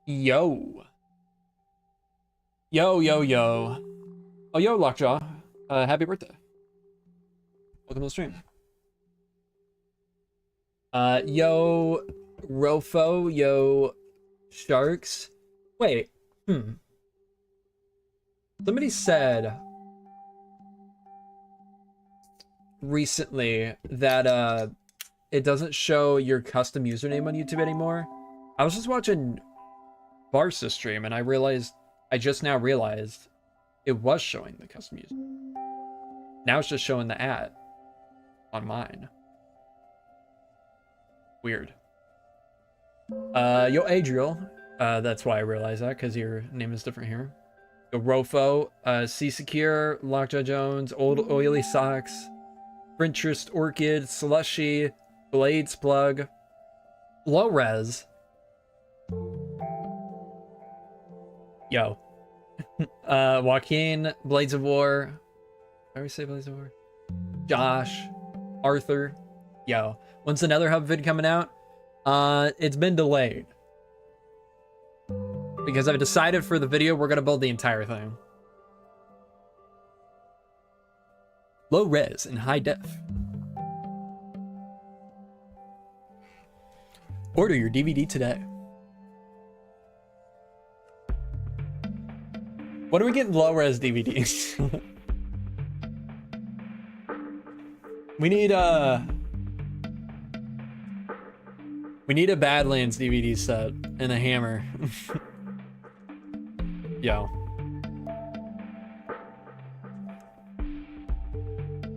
Yo. Yo, yo, yo. Oh, yo, Lockjaw. Happy birthday. Welcome to the stream. Yo, Rofo. Yo, Sharks. Wait. Somebody said recently that, it doesn't show your custom username on YouTube anymore. I was just watching Barca stream and I just now realized it was showing the custom user. Now it's just showing the ad on mine. Weird. Yo, Adriel. That's why I realized that, because your name is different here. Yo, Rofo, C-Secure, Lockjaw Jones, Old Oily Socks, Frintrist Orchid, Slushy, Blades Plug, Low Res. Yo. Joaquin, Blades of War. How do we say Blades of War? Josh, Arthur. Yo. When's the Nether Hub vid coming out? It's been delayed. Because I've decided for the video, we're gonna build the entire thing. Low res and high def. Order your DVD today. When are we getting low res DVDs? We need a Badlands DVD set and a hammer. Yo.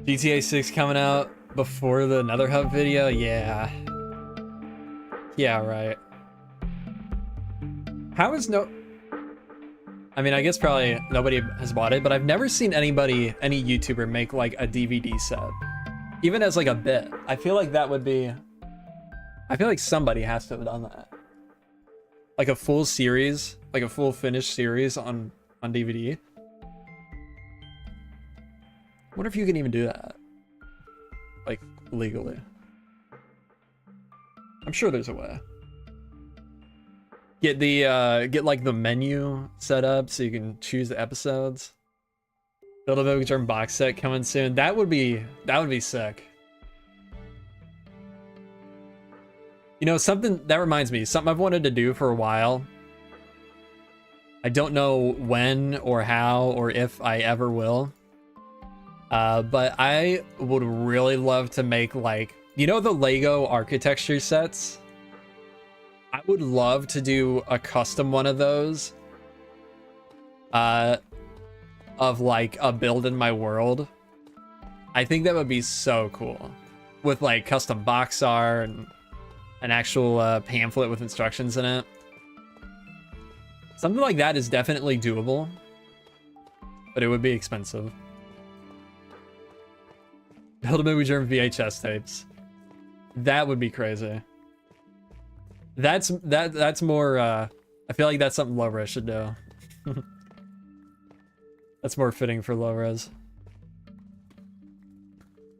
GTA 6 coming out before the Nether Hub video? Yeah. Yeah, right. How is no... I mean, I guess probably nobody has bought it, but I've never seen any YouTuber make like a DVD set. Even as like a bit. I feel like that would be... I feel like somebody has to have done that. Like a full series, like a full finished series on DVD. I wonder if you can even do that. Like, legally. I'm sure there's a way. Get like the menu set up so you can choose the episodes. Build a Big Germ box set coming soon. That would be sick. You know, something that reminds me, something I've wanted to do for a while. I don't know when or how or if I ever will. But I would really love to make, like, you know, the Lego architecture sets? I would love to do a custom one of those. Of like a build in my world. I think that would be so cool. With like custom box art and an actual pamphlet with instructions in it. Something like that is definitely doable. But it would be expensive. Build a movie germ VHS tapes. That would be crazy. That's more I feel like that's something low res should do. That's more fitting for low res.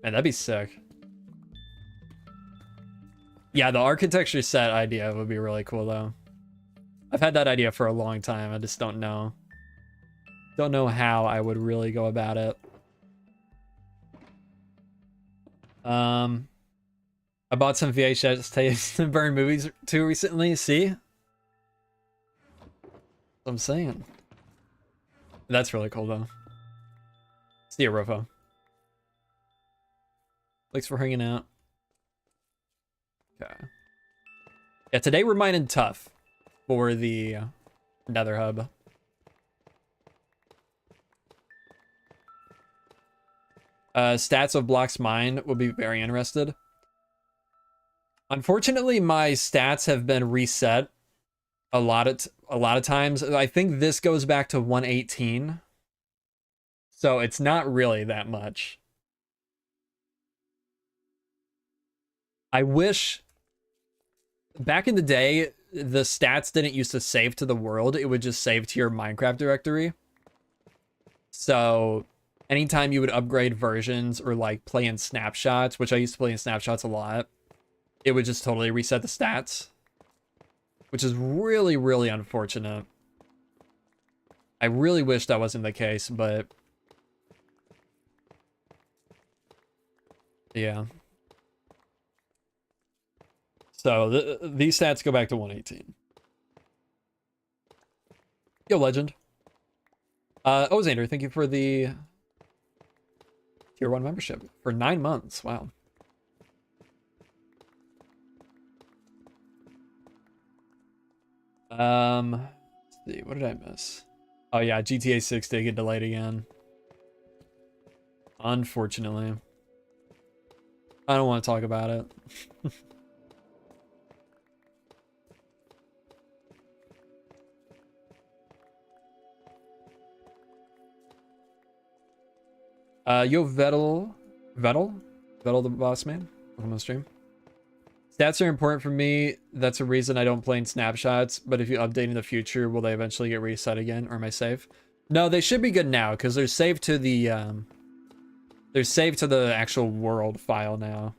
Man, that'd be sick. Yeah, the architecture set idea would be really cool though. I've had that idea for a long time. I just don't know. Don't know how I would really go about it. I bought some VHS tapes to burn movies too recently. See? That's what I'm saying. That's really cool though. See ya, Rofo. Thanks for hanging out. Okay. Yeah, today we're mining tough for the Nether Hub. Stats of blocks mined will be very interested. Unfortunately, my stats have been reset a lot of times. I think this goes back to 118. So it's not really that much. I wish back in the day, the stats didn't used to save to the world. It would just save to your Minecraft directory. So anytime you would upgrade versions or like play in snapshots, which I used to play in snapshots a lot, it would just totally reset the stats. which is really, really unfortunate. I really wish that wasn't the case, but yeah. So these stats go back to 118. Yo, legend. Xander, thank you for the tier 1 membership for 9 months. Wow. Let's see, what did I miss? Oh yeah, GTA 6 did get delayed again. Unfortunately. I don't want to talk about it. Yo, Vettel the boss man. Welcome on stream. Stats are important for me. That's a reason I don't play in snapshots. But if you update in the future, will they eventually get reset again, or am I safe? No, they should be good now because they're saved to the actual world file now.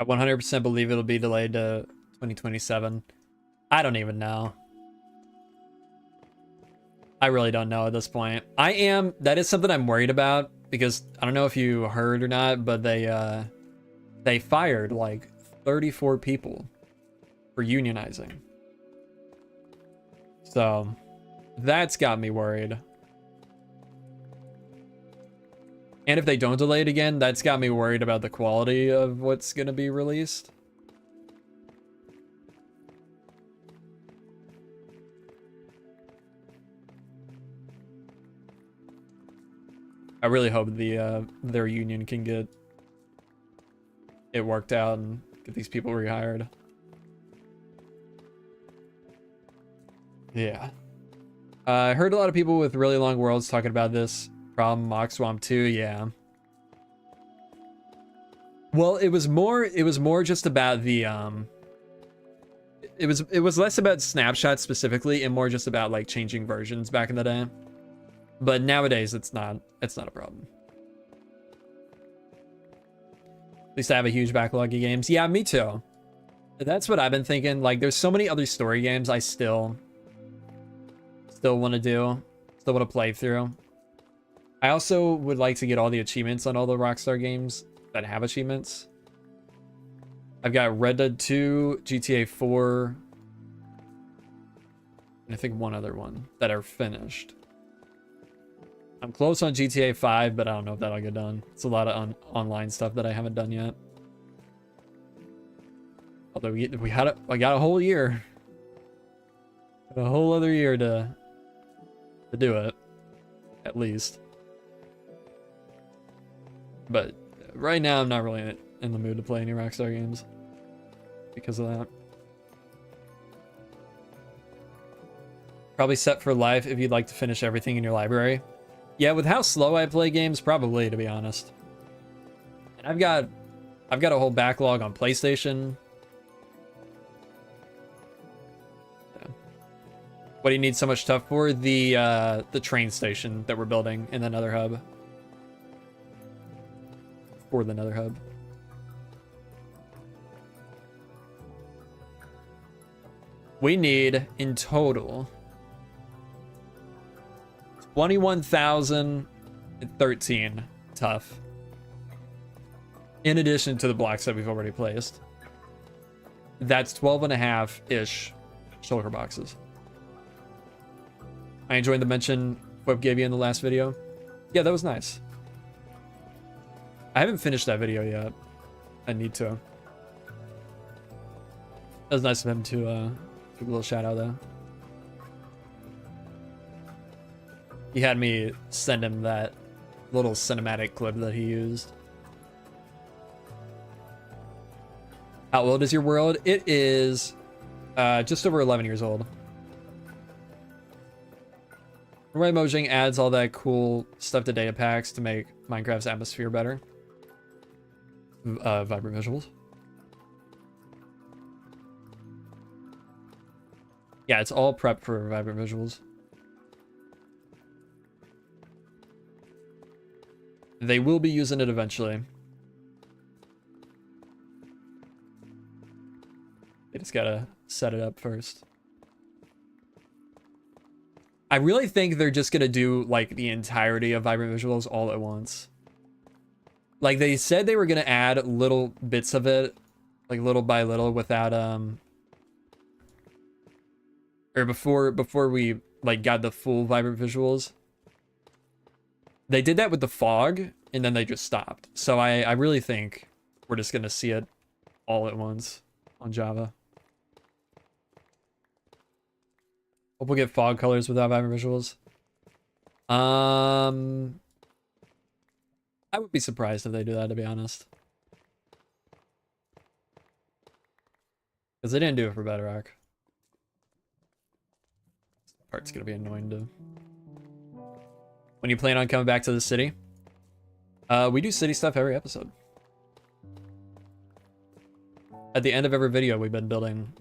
I 100% believe it'll be delayed to 2027. I don't even know. I really don't know at this point. That is something I'm worried about because I don't know if you heard or not, but they fired like 34 people for unionizing. So that's got me worried. And if they don't delay it again, that's got me worried about the quality of what's going to be released. I really hope their union can get it worked out and get these people rehired. Yeah. I heard a lot of people with really long worlds talking about this problem. Mock Swamp 2, yeah. Well, it was more just about the it was less about snapshots specifically and more just about like changing versions back in the day. But nowadays it's not a problem. At least I have a huge backlog of games. Yeah, me too. That's what I've been thinking. Like there's so many other story games I still want to do. Still want to play through. I also would like to get all the achievements on all the Rockstar games that have achievements. I've got Red Dead 2, GTA 4, and I think one other one that are finished. I'm close on GTA 5, but I don't know if that'll get done. It's a lot of online stuff that I haven't done yet. Although I got a whole year. A whole other year to do it, at least. But right now, I'm not really in the mood to play any Rockstar games because of that. Probably set for life if you'd like to finish everything in your library. Yeah, with how slow I play games, probably, to be honest. And I've got a whole backlog on PlayStation. Yeah. What do you need so much stuff for? The train station that we're building in the Nether Hub. For the Nether Hub. We need in total 21,013 tough. In addition to the blocks that we've already placed. That's 12.5-ish shulker boxes. I enjoyed the mention Web gave you in the last video. Yeah, that was nice. I haven't finished that video yet. I need to. That was nice of him to give a little shout out though. He had me send him that little cinematic clip that he used. How old is your world? It is just over 11 years old. Roy Mojang adds all that cool stuff to Datapacks to make Minecraft's atmosphere better. Vibrant visuals. Yeah, it's all prepped for vibrant visuals. They will be using it eventually. They just gotta set it up first. I really think they're just gonna do like the entirety of Vibrant Visuals all at once. Like they said they were gonna add little bits of it, like little by little without or before we like got the full Vibrant Visuals. They did that with the fog and then they just stopped. So I really think we're just gonna see it all at once on Java. Hope we'll get fog colors without Vibrant Visuals. I would be surprised if they do that, to be honest. Because they didn't do it for Bedrock. This part's gonna be annoying to... When you plan on coming back to the city? We do city stuff every episode. At the end of every video, we've been building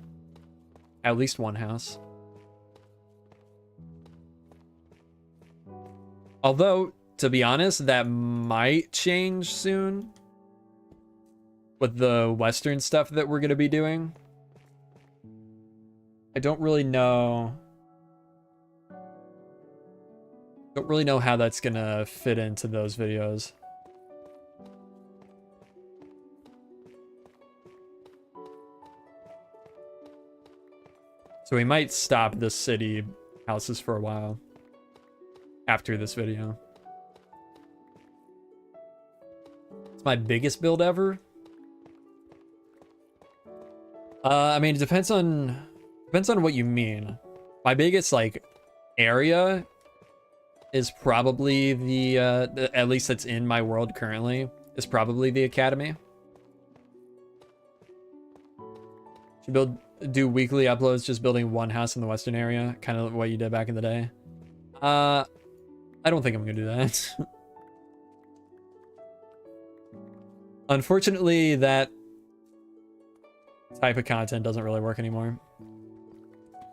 at least one house. Although, to be honest, that might change soon. With the Western stuff that we're going to be doing. I don't really know. Don't really know how that's going to fit into those videos. So we might stop the city houses for a while. After this video. It's my biggest build ever. I mean, it depends on what you mean. My biggest like area is probably the at least that's in my world currently is probably the academy. Should do weekly uploads, just building one house in the Western area, kind of what you did back in the day. I don't think I'm gonna do that. Unfortunately, that type of content doesn't really work anymore.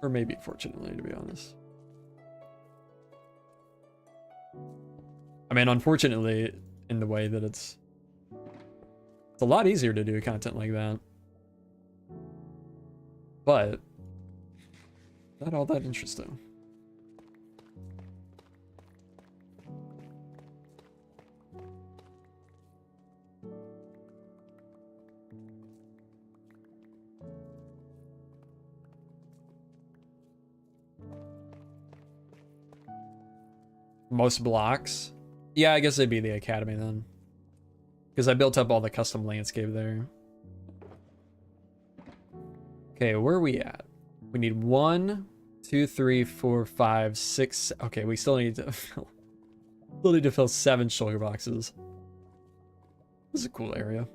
Or maybe fortunately, to be honest. I mean, unfortunately, in the way that it's a lot easier to do content like that. But not all that interesting. Most blocks? Yeah, I guess it'd be the academy then. Because I built up all the custom landscape there. Okay, where are we at? We need 1, 2, 3, 4, 5, 6. Okay, we still need to fill 7 shulker boxes. This is a cool area.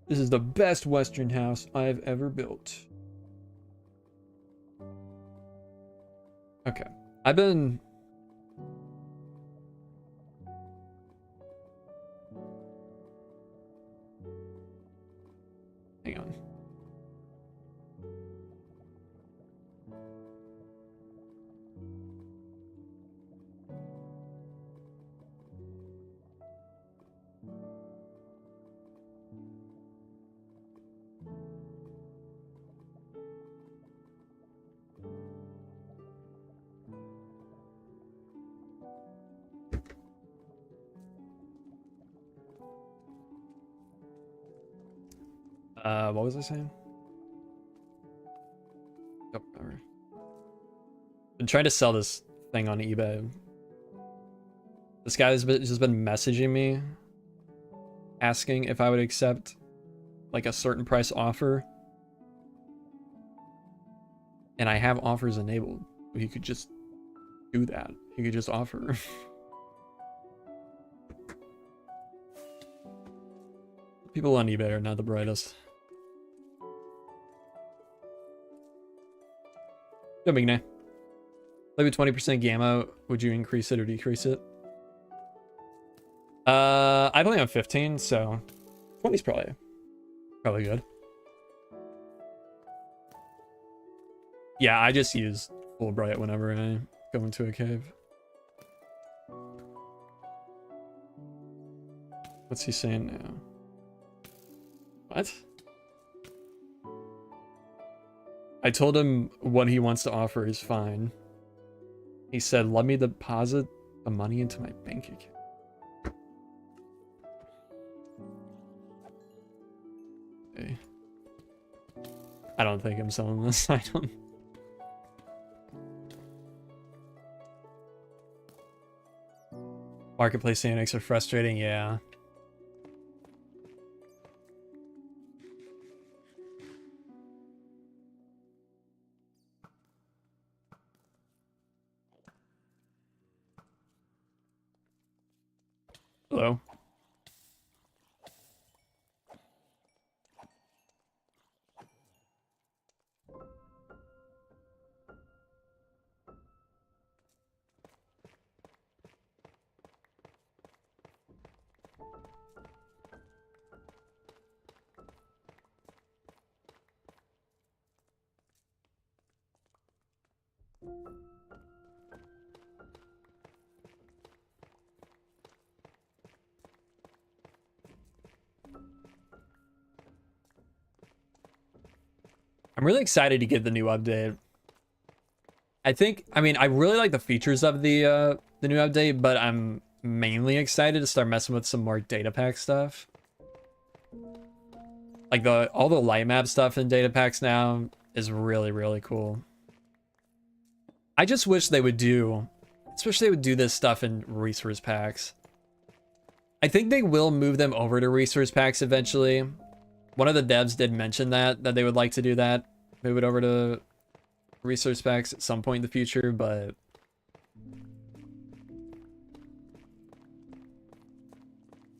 This is the best Western house I've ever built. Okay. I've been... Hang on. What was I saying? Oh, whatever. Been trying to sell this thing on eBay. This guy's just been messaging me, asking if I would accept like a certain price offer. And I have offers enabled. He could just do that. He could just offer. People on eBay are not the brightest. Jumping now. Maybe 20% gamma. Would you increase it or decrease it? I play on 15, so 20 is probably good. Yeah, I just use full bright whenever I go into a cave. What's he saying now? What? I told him what he wants to offer is fine. He said, let me deposit the money into my bank account. Okay. I don't think I'm selling this. I don't. Marketplace dynamics are frustrating, yeah. Hello. I'm really excited to get the new update. I mean, I really like the features of the new update, but I'm mainly excited to start messing with some more Datapack stuff. Like all the light map stuff in Datapacks now is really, really cool. I just wish they would do, especially they would do this stuff in resource packs. I think they will move them over to resource packs eventually. One of the devs did mention that they would like to do that, move it over to resource packs at some point in the future, but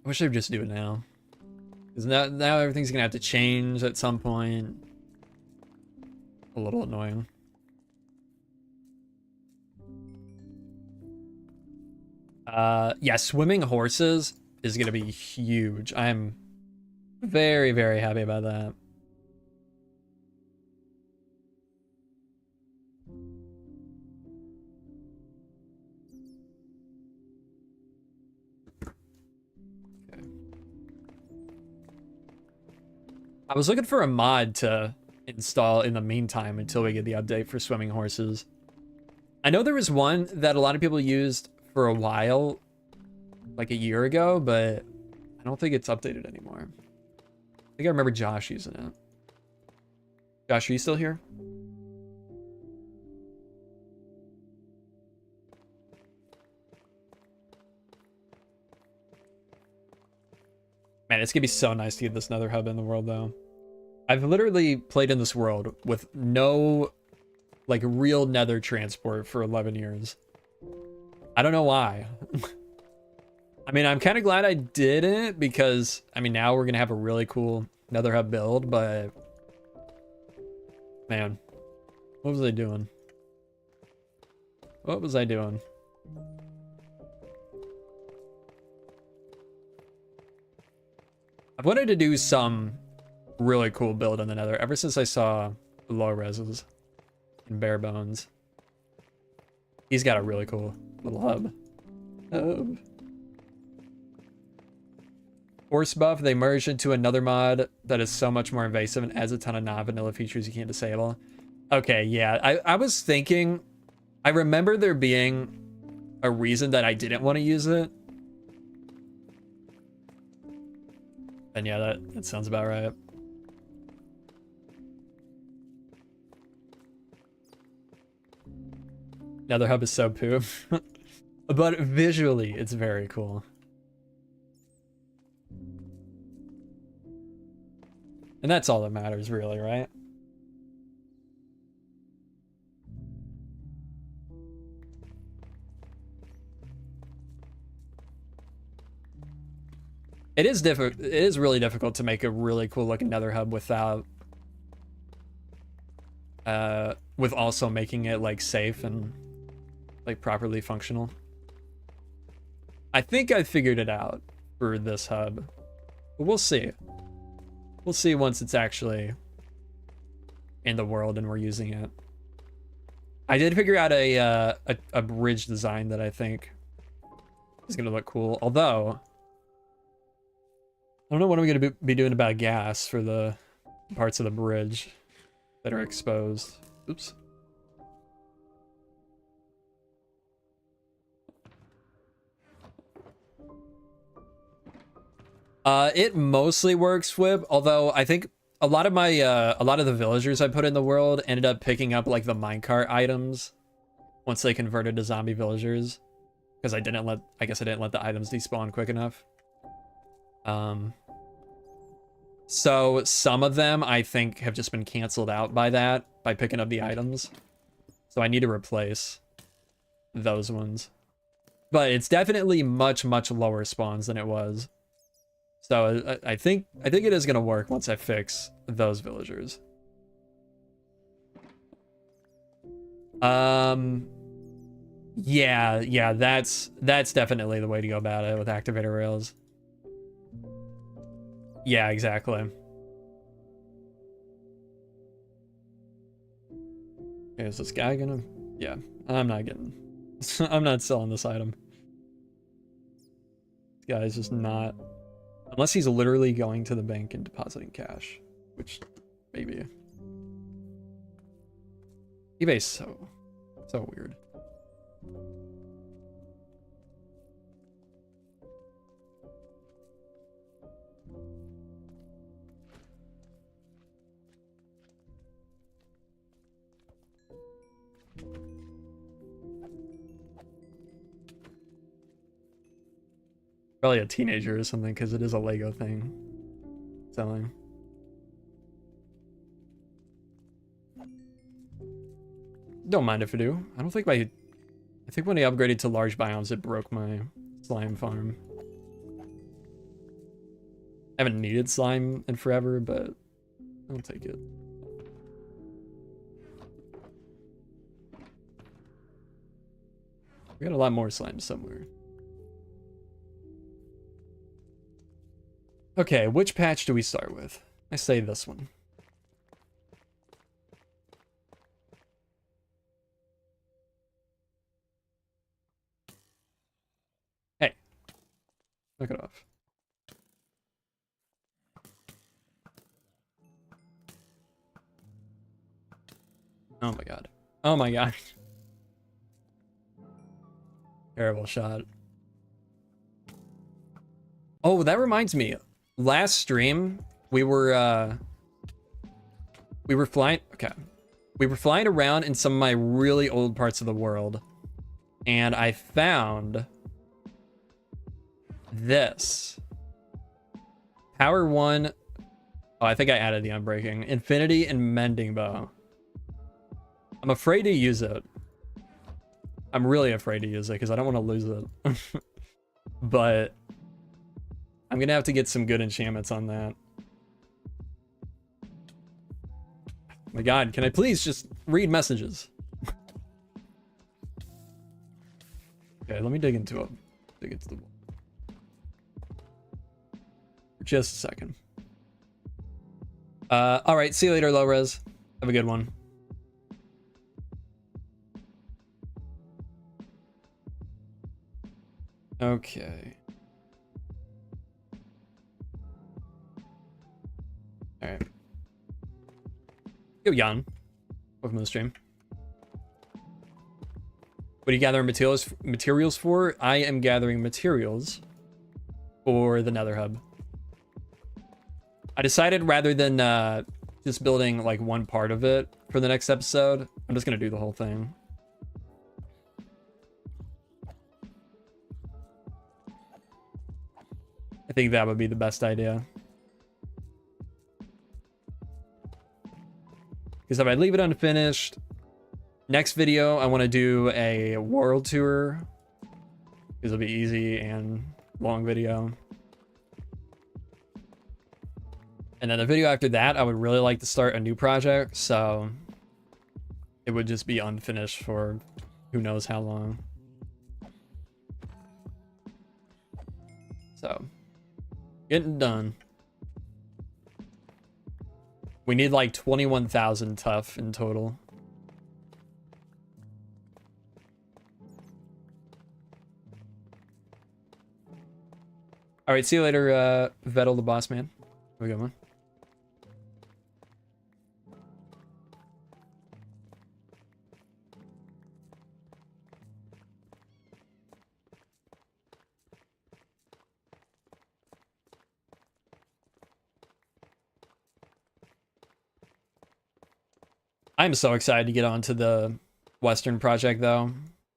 I wish they would just do it now. Because now everything's gonna have to change at some point. A little annoying. Yeah, swimming horses is gonna be huge. I'm very, very happy about that. Okay. I was looking for a mod to install in the meantime until we get the update for swimming horses. I know there was one that a lot of people used for a while, like a year ago, but I don't think it's updated anymore. I think I remember Josh using it. Josh, are you still here? Man, it's gonna be so nice to get this nether hub in the world, though. I've literally played in this world with no, like, real nether transport for 11 years. I don't know why. I mean, I'm kind of glad I didn't, because, I mean, now we're gonna have a really cool nether hub build, but man, what was I doing? What was I doing? I've wanted to do some really cool build in the nether ever since I saw low reses and bare bones. He's got a really cool little hub. Horse buff, they merged into another mod that is so much more invasive and adds a ton of non-vanilla features you can't disable. Okay, yeah, I was thinking, I remember there being a reason that I didn't want to use it. And yeah, that sounds about right. Nether hub is so poop. But visually, it's very cool. And that's all that matters, really, right? It is difficult. It is really difficult to make a really cool looking nether hub without, with also making it like safe and like properly functional. I think I figured it out for this hub, but we'll see. We'll see once it's actually in the world and we're using it. I did figure out a bridge design that I think is gonna look cool, although don't know what I'm going to be doing about gas for the parts of the bridge that are exposed. Oops. It mostly works, Flip, although I think a lot of the villagers I put in the world ended up picking up like the minecart items once they converted to zombie villagers, because I guess I didn't let the items despawn quick enough. So some of them I think have just been canceled out by picking up the items. So I need to replace those ones. But it's definitely much, much lower spawns than it was. So I think it is gonna work once I fix those villagers. Yeah, that's definitely the way to go about it with activator rails. Yeah, exactly. Okay, is this guy gonna? Yeah, I'm not getting. I'm not selling this item. This guy's just not. Unless he's literally going to the bank and depositing cash, which maybe. eBay's so weird. Probably a teenager or something, because it is a Lego thing selling. Don't mind if I do. I don't think I think when I upgraded to large biomes, it broke my slime farm. I haven't needed slime in forever, but I'll take it. We got a lot more slime somewhere. Okay, which patch do we start with? I say this one. Hey, knock it off. Oh my god. Oh my god. Terrible shot. Oh, that reminds me. Last stream, we were flying. Okay, we were flying around in some of my really old parts of the world, and I found this Power 1. Oh, I think I added the Unbreaking, Infinity, and Mending Bow. I'm afraid to use it. I'm really afraid to use it because I don't want to lose it. But I'm gonna have to get some good enchantments on that. Oh my god, can I please just read messages? Okay, let me dig into it. Dig into the wall. For just a second. Alright, see you later, low res. Have a good one. Okay. Alright. Yo, Jan. Welcome to the stream. What are you gathering materials for? I am gathering materials for the Nether Hub. I decided rather than just building like one part of it for the next episode, I'm just gonna do the whole thing. I think that would be the best idea. Because if I leave it unfinished, next video I want to do a world tour. Because it'll be easy and long video. And then the video after that, I would really like to start a new project. So it would just be unfinished for who knows how long. So getting done. We need like 21,000 tough in total. All right, see you later, Vettel the boss man. Have a good one. I'm so excited to get on to the Western project, though.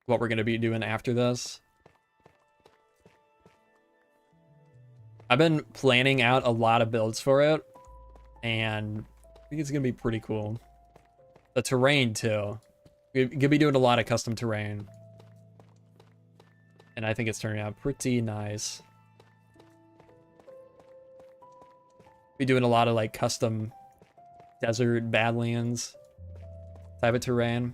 What we're going to be doing after this. I've been planning out a lot of builds for it, and I think it's going to be pretty cool. The terrain, too. We're going to be doing a lot of custom terrain. And I think it's turning out pretty nice. Be doing a lot of, like, custom desert, badlands type of terrain.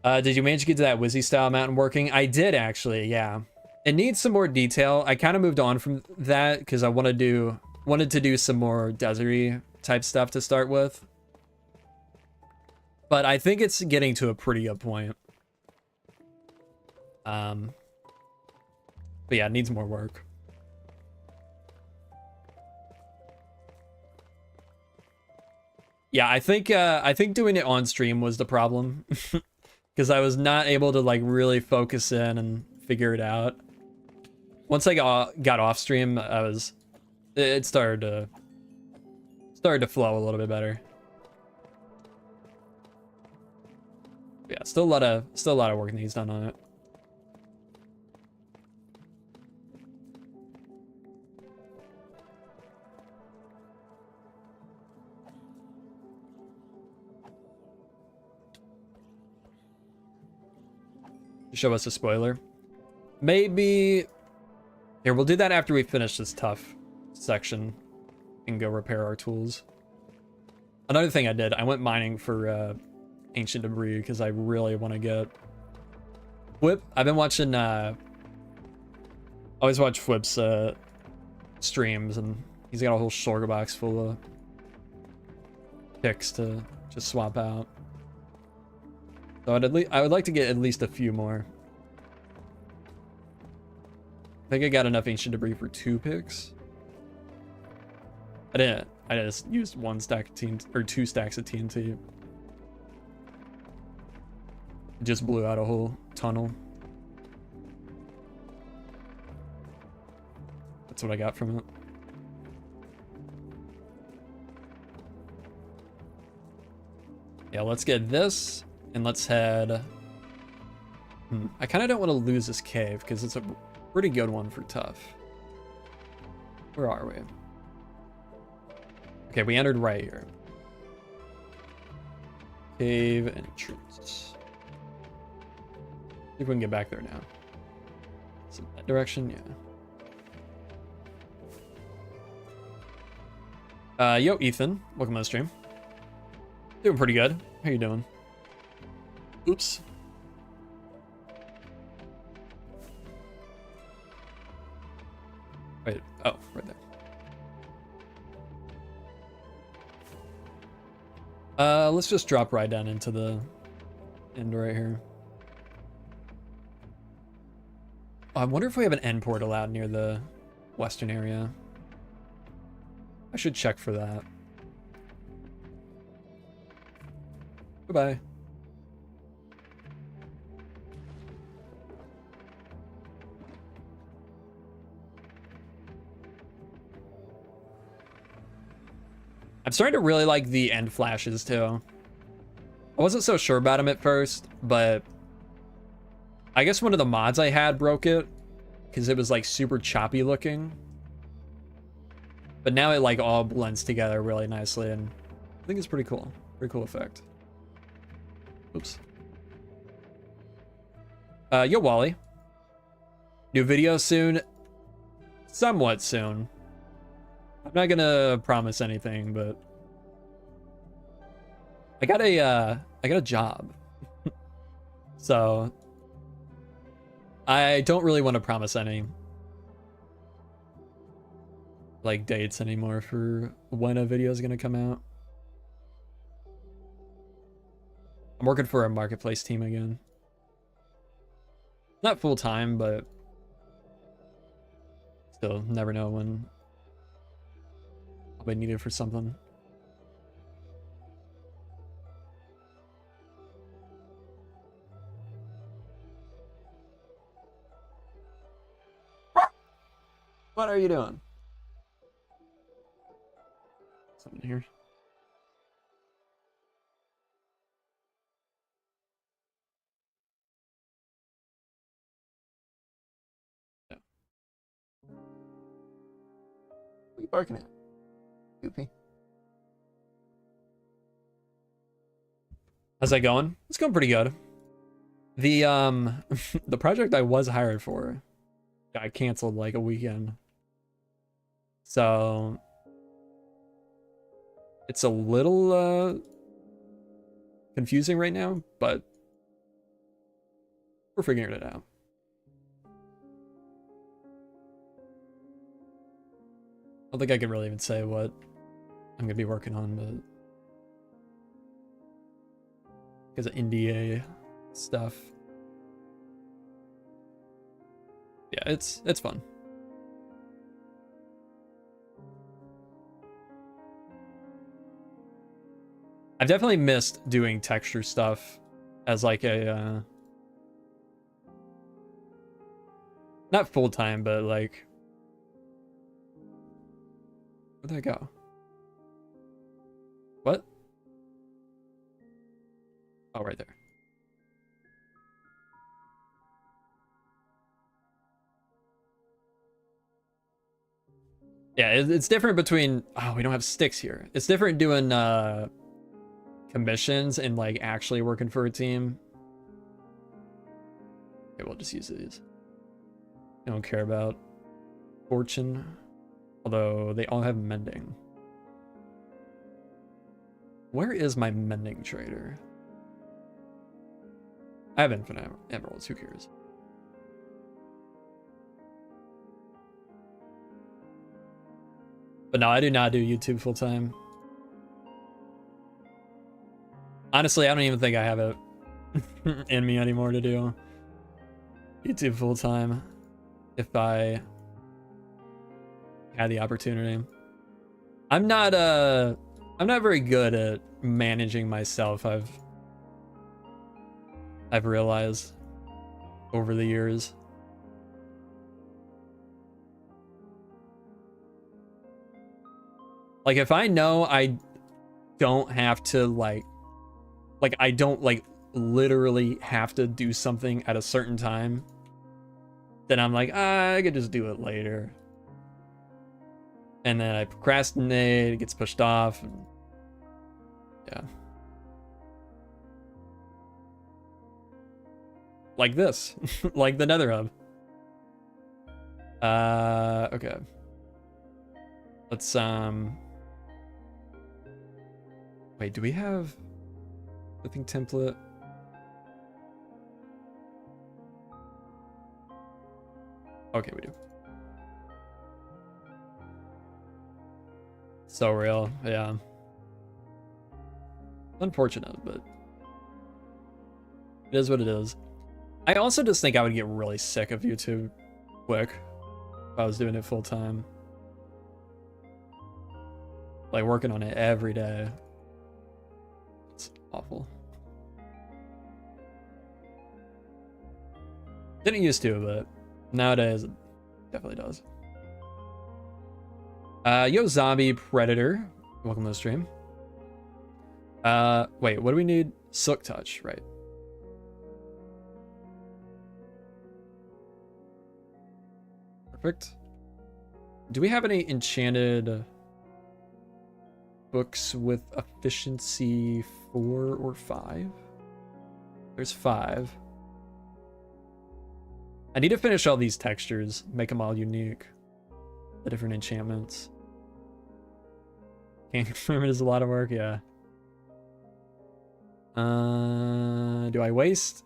Did you manage to get to that Wizzy style mountain working? I did, actually, yeah. It needs some more detail. I kind of moved on from that because I wanted to do some more deserty type stuff to start with. But I think it's getting to a pretty good point. But yeah, it needs more work. Yeah, I think doing it on stream was the problem. Because I was not able to like really focus in and figure it out. Once I got off stream, it started to flow a little bit better. Yeah, still a lot of work needs done on it. Show us a spoiler. Maybe here, we'll do that after we finish this tough section and go repair our tools. Another thing I did, I went mining for ancient debris because I really want to get Whip. I've been watching always watch Whip's streams, and he's got a whole shulker box full of picks to just swap out. So I would like to get at least a few more. I think I got enough ancient debris for 2 picks. I didn't. I just used 1 stack of TNT, or 2 stacks of TNT. It just blew out a whole tunnel. That's what I got from it. Yeah, let's get this. And let's head... I kind of don't want to lose this cave, because it's a pretty good one for tough. Where are we? Okay, we entered right here. Cave entrance. See if we can get back there now. Is it that direction? Yeah. Yo, Ethan. Welcome to the stream. Doing pretty good. How you doing? Oops. Wait, oh, right there. Let's just drop right down into the end right here. Oh, I wonder if we have an end portal out near the western area. I should check for that. Goodbye. I'm starting to really like the end flashes too. I wasn't so sure about them at first, but I guess one of the mods I had broke it because it was like super choppy looking. But now it like all blends together really nicely, and I think it's pretty cool. Pretty cool effect. Oops. Yo, Wally. New video soon. Somewhat soon. I'm not gonna promise anything, but I got a job. So I don't really want to promise any like dates anymore for when a video is gonna come out. I'm working for a marketplace team again. Not full time, but Still never know when I'll be needed for something. What are you doing? Something here. Yeah. What are you barking at? Goofy. How's that going? It's going pretty good. The the project I was hired for got canceled like a weekend. So it's a little confusing right now, but we're figuring it out. I don't think I can really even say what I'm gonna be working on, but because of NDA stuff. Yeah, it's fun. I've definitely missed doing texture stuff as like a not full time, but like where'd that go? What? Oh, right there. Yeah, it's different between, oh, we don't have sticks here. It's different doing commissions and like actually working for a team. Okay, we'll just use these. I don't care about fortune, although they all have mending. Where is my mending trader? I have infinite emeralds, who cares? But no, I do not do YouTube full time. Honestly, I don't even think I have it in me anymore to do YouTube full time if I had the opportunity. I'm not very good at managing myself. I've realized over the years. Like if I know I don't have to like I don't like literally have to do something at a certain time, then I'm like, I could just do it later. And then I procrastinate, it gets pushed off. And yeah. Like this, like the Nether Hub. Okay. Let's, wait, do we have clipping template? Okay, we do. So real, yeah. Unfortunate, but it is what it is. I also just think I would get really sick of YouTube quick if I was doing it full time. Like working on it every day. It's awful. Didn't used to, but nowadays it definitely does. Yo, Zombie Predator. Welcome to the stream. Wait, what do we need? Silk Touch, right. Perfect. Do we have any enchanted books with efficiency 4 or 5? There's 5. I need to finish all these textures, make them all unique. The different enchantments. Can't confirm it is a lot of work, yeah. Do I waste?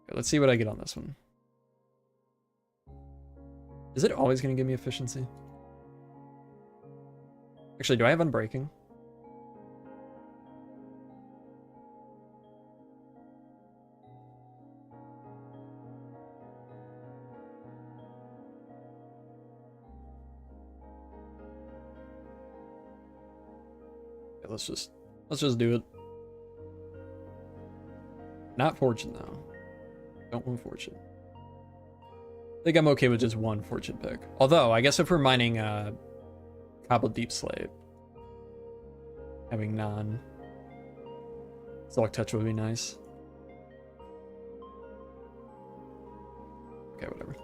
Okay, let's see what I get on this one. Is it always going to give me efficiency? Actually, do I have Unbreaking? Okay, let's just do it. Not fortune though. Don't want fortune. I think I'm okay with just one fortune pick. Although, I guess if we're mining Cobbled Deep Slate, having non Silk Touch would be nice. Okay, whatever.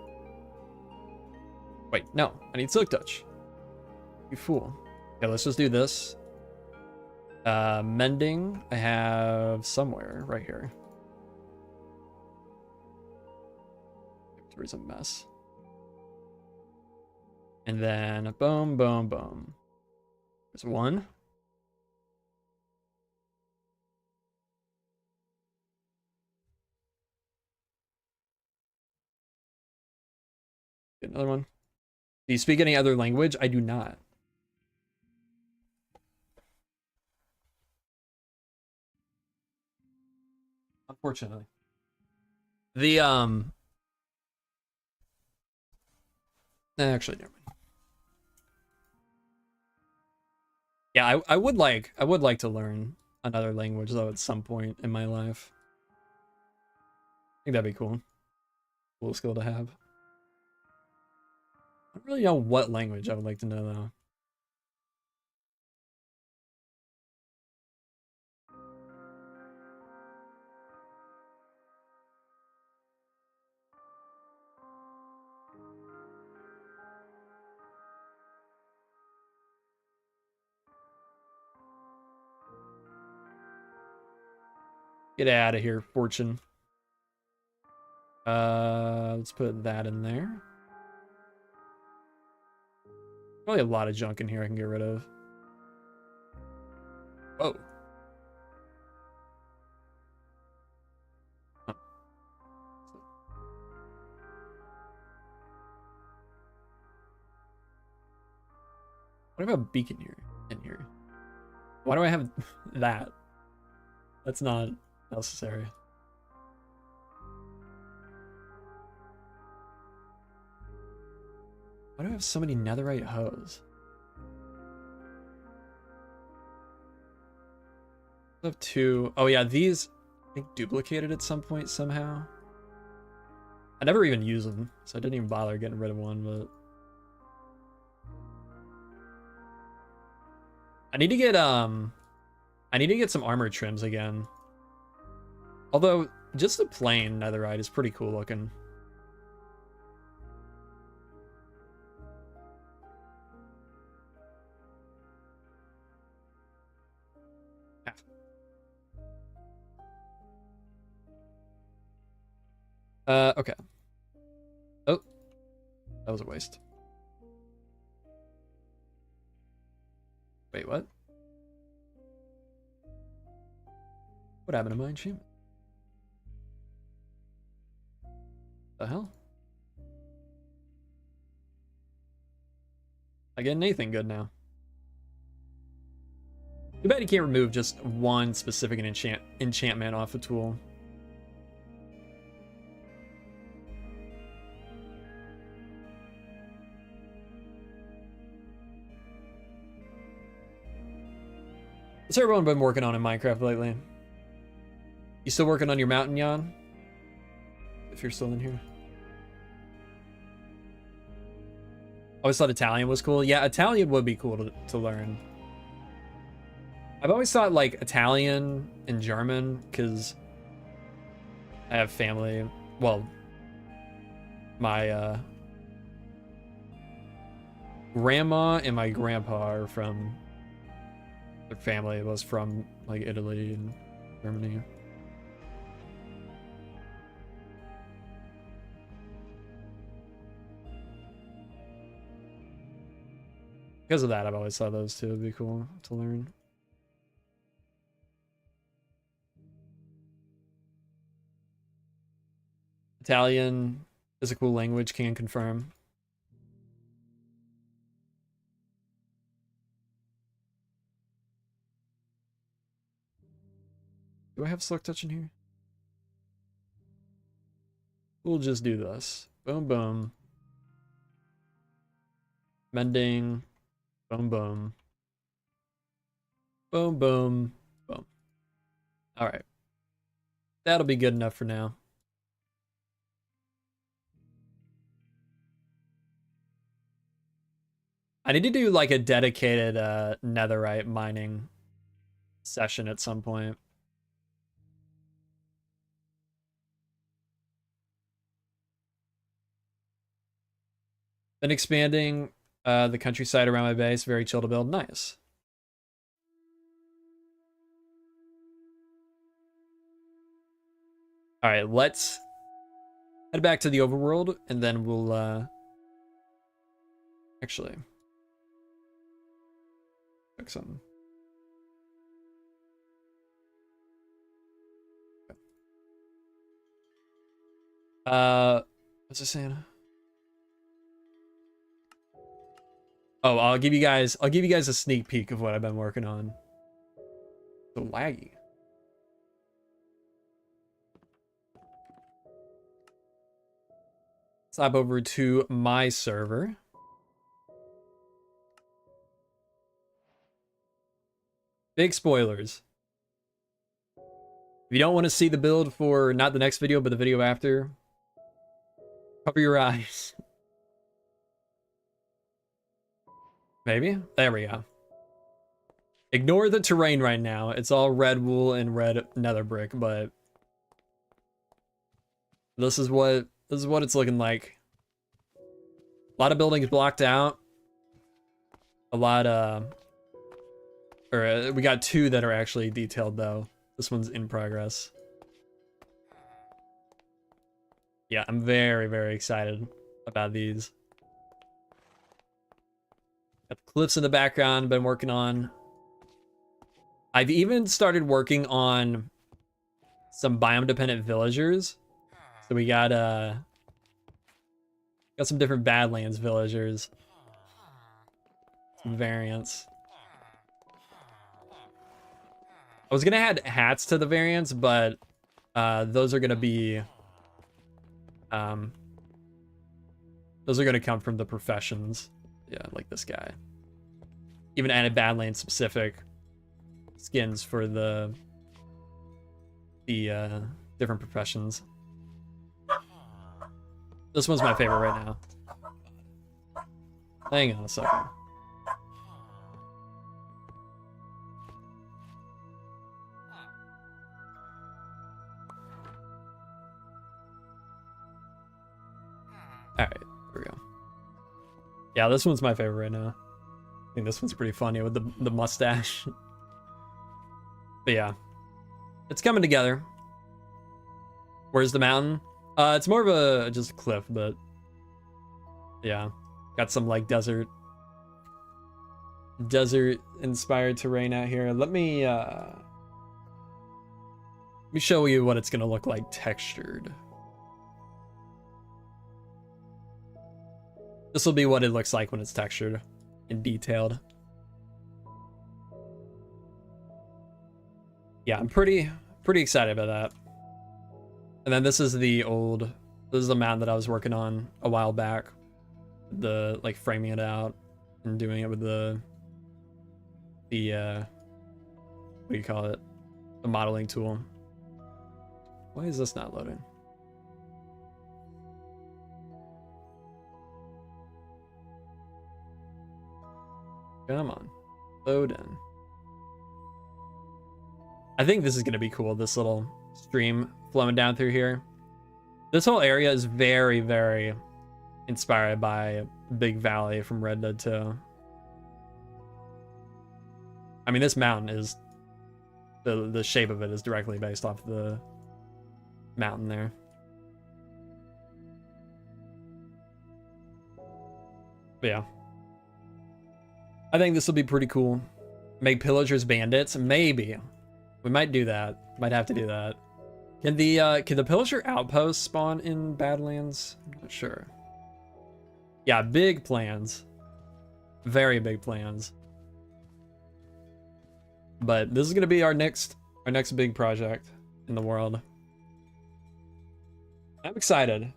Wait, no, I need Silk Touch. You fool. Okay, let's just do this. Mending, I have somewhere right here. There's a mess. And then boom, boom, boom. There's one. Get another one. Do you speak any other language? I do not. Unfortunately. The actually never mind. Yeah, I would like to learn another language though at some point in my life. I think that'd be cool. Cool skill to have. I don't really know what language I would like to know though. Get out of here, fortune. Let's put that in there. Probably a lot of junk in here I can get rid of. Whoa. Huh. What about a beacon here? In here? Why do I have that? That's not necessary. Why do I have so many netherite hose? I have two. Oh yeah, these I think duplicated at some point somehow. I never even use them, so I didn't even bother getting rid of one, but I need to get some armor trims again. Although just a plain netherite is pretty cool looking. Okay. Oh, that was a waste. Wait, what? What happened to my enchantment? The hell? I get anything good now. Too bad you can't remove just one specific enchantment off a tool. What's everyone been working on in Minecraft lately? You still working on your mountain, Jan? If you're still in here. Always thought Italian was cool. Yeah, Italian would be cool to learn. I've always thought like Italian and German because I have family. Well, my grandma and my grandpa are from, their family was from like Italy and Germany. Because of that, I've always thought those two would be cool to learn. Italian is a cool language, can confirm. Do I have Silk Touch in here? We'll just do this. Boom, boom. Mending. Boom, boom. Boom, boom, boom. All right. That'll be good enough for now. I need to do like a dedicated netherite mining session at some point. Been expanding the countryside around my base. Very chill to build. Nice. All right, let's head back to the overworld, and then we'll actually check something. What's it saying? Oh, I'll give you guys a sneak peek of what I've been working on. So laggy. Let's hop over to my server. Big spoilers. If you don't want to see the build for not the next video, but the video after, cover your eyes. Maybe? There we go. Ignore the terrain right now. It's all red wool and red nether brick, but this is what it's looking like. A lot of buildings blocked out. A lot we got 2 that are actually detailed though. This one's in progress. Yeah, I'm very, very excited about these. Got the cliffs in the background, been working on. I've even started working on some biome-dependent villagers. So we got some different Badlands villagers. Some variants. I was gonna add hats to the variants, but those are gonna be those are gonna come from the professions. Yeah, like this guy. Even added Badlands specific skins for the different professions. This one's my favorite right now. Hang on a second. Alright, here we go. Yeah, this one's my favorite right now. I think this one's pretty funny with the mustache. But yeah. It's coming together. Where's the mountain? It's more of a just a cliff, but yeah. Got some like desert inspired terrain out here. Let me show you what it's gonna look like textured. This will be what it looks like when it's textured and detailed. Yeah, I'm pretty excited about that. And then this is the mountain that I was working on a while back. The like framing it out and doing it with the what do you call it? The modeling tool. Why is this not loading? Come on, load in. I think this is gonna be cool, this little stream flowing down through here. This whole area is very, very inspired by Big Valley from Red Dead 2. I mean, this mountain is, the shape of it is directly based off the mountain there. But yeah. I think this will be pretty cool. Make pillagers bandits? Maybe. We might do that. Might have to do that. Can the pillager outpost spawn in Badlands? I'm not sure. Yeah, big plans. Very big plans. But this is gonna be our next big project in the world. I'm excited.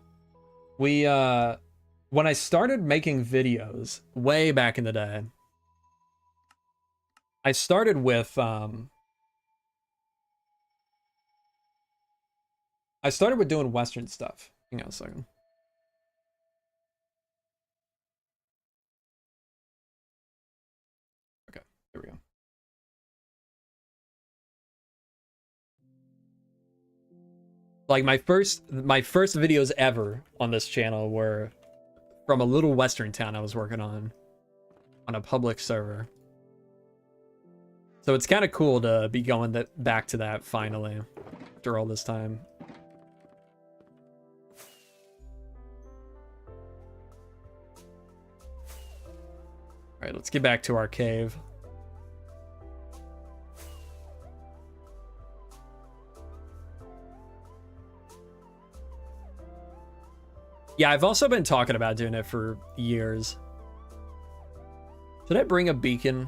We when I started making videos way back in the day, I started with doing Western stuff. Hang on a second. Okay, there we go. Like my first videos ever on this channel were from a little Western town I was working on a public server. So it's kind of cool to be going back to that finally after all this time. All right, let's get back to our cave. Yeah, I've also been talking about doing it for years. Should I bring a beacon?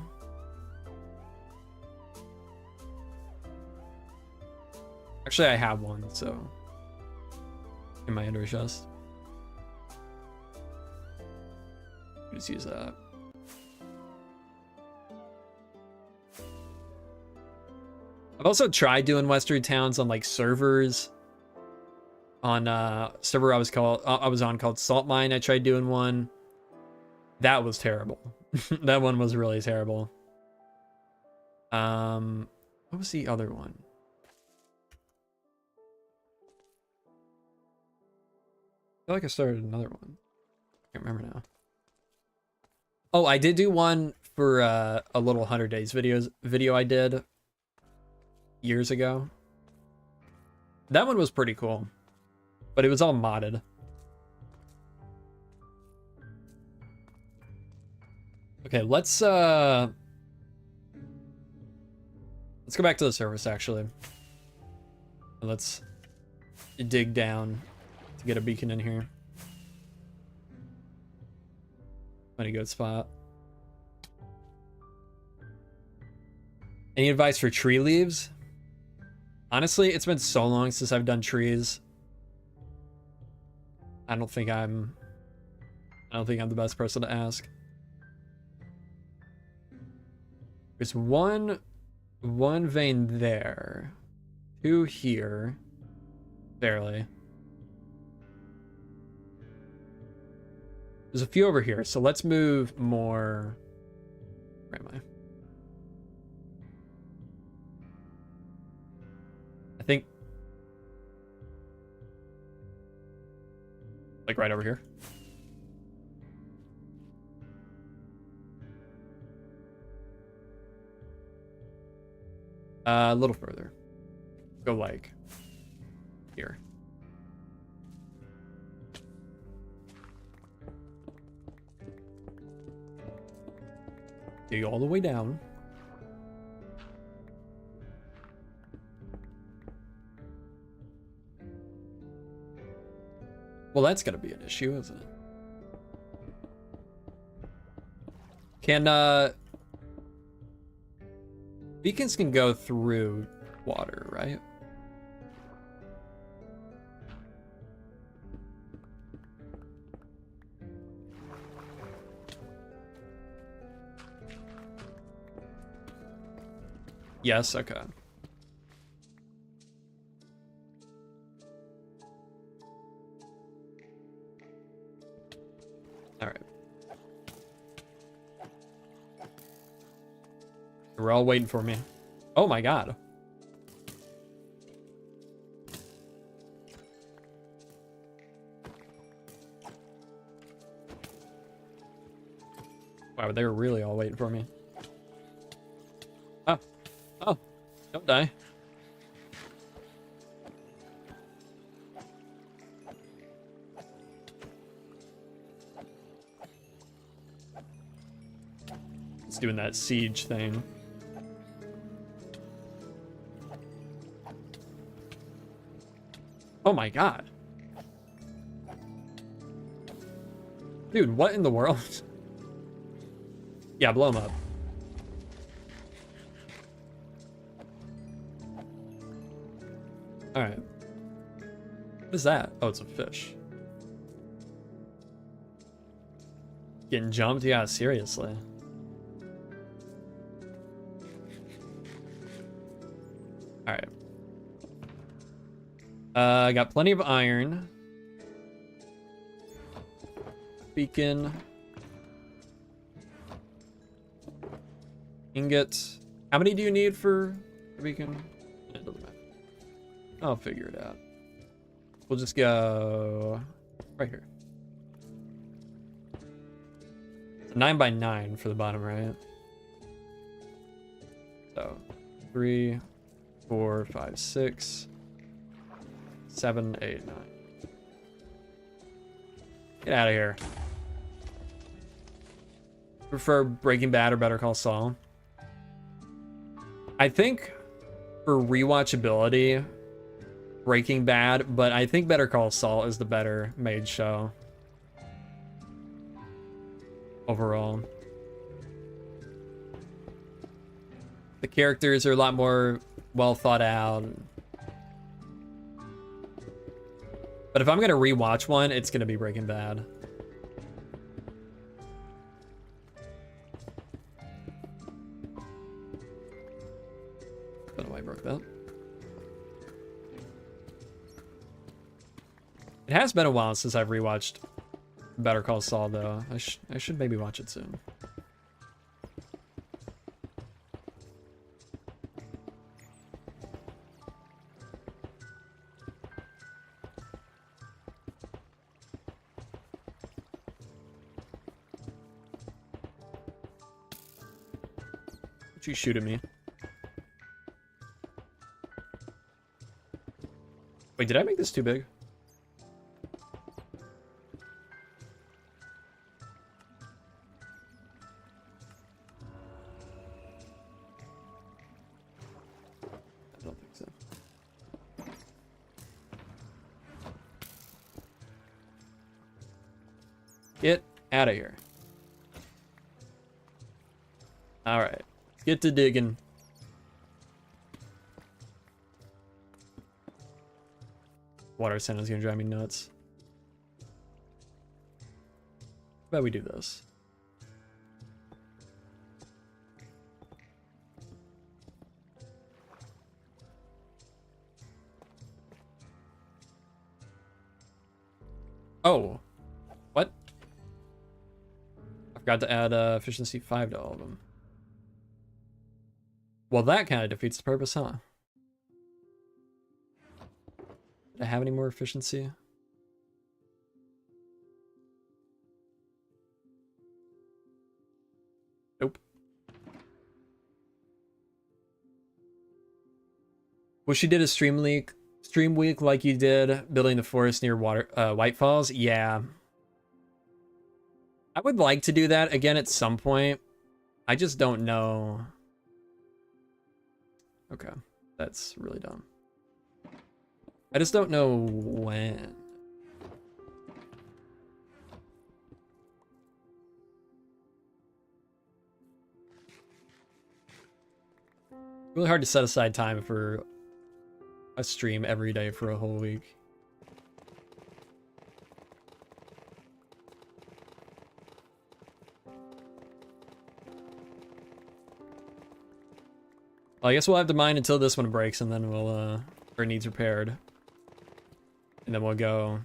Actually, I have one, so in my ender chest. Just use that. I've also tried doing Western towns on like servers. On a server I was on called Salt Mine. I tried doing one. That was terrible. That one was really terrible. What was the other one? I feel like I started another one. I can't remember now. Oh, I did do one for a little 100 days video I did years ago. That one was pretty cool, but it was all modded. Okay, let's go back to the surface actually. Let's dig down to get a beacon in here. Mighty good spot. Any advice for tree leaves? Honestly, it's been so long since I've done trees. I don't think I'm the best person to ask. There's one vein there. 2 here. Barely. There's a few over here, so let's move more. Where am I? I think like right over here. A little further. Go like here. Dig all the way down. Well, that's gonna be an issue, isn't it? Can beacons can go through water, right? Yes, okay. All right. We're all waiting for me. Oh my god. Wow, they were really all waiting for me. Oh. Oh. Don't die. It's doing that siege thing. Oh my god. Dude, what in the world? Yeah, blow him up. Alright. What is that? Oh, it's a fish. Getting jumped? Yeah, seriously. I got plenty of iron. Beacon. Ingot. How many do you need for a beacon? It doesn't matter. I'll figure it out. We'll just go right here. 9 by 9 for the bottom, right? So 3, 4, 5, 6, 7, 8, 9. Get out of here. Prefer Breaking Bad or Better Call Saul? I think for rewatchability, Breaking Bad, but I think Better Call Saul is the better made show overall. The characters are a lot more well thought out. But if I'm gonna rewatch one, it's gonna be Breaking Bad. Don't know why I broke that. It has been a while since I've rewatched Better Call Saul, though. I should maybe watch it soon. Would you shoot at me? Wait, did I make this too big? I don't think so. Get out of here. All right, let's get to digging. Water sound is gonna drive me nuts. How about we do this? Oh, what? I forgot to add efficiency 5 to all of them. Well, that kind of defeats the purpose, huh? Did I have any more efficiency? Nope. Wish you did a stream week like you did building the forest near White Falls. Yeah. I would like to do that again at some point. I just don't know. Okay, that's really dumb. I just don't know when. Really hard to set aside time for a stream every day for a whole week. Well, I guess we'll have to mine until this one breaks, and then we'll, or needs repaired. And then we'll go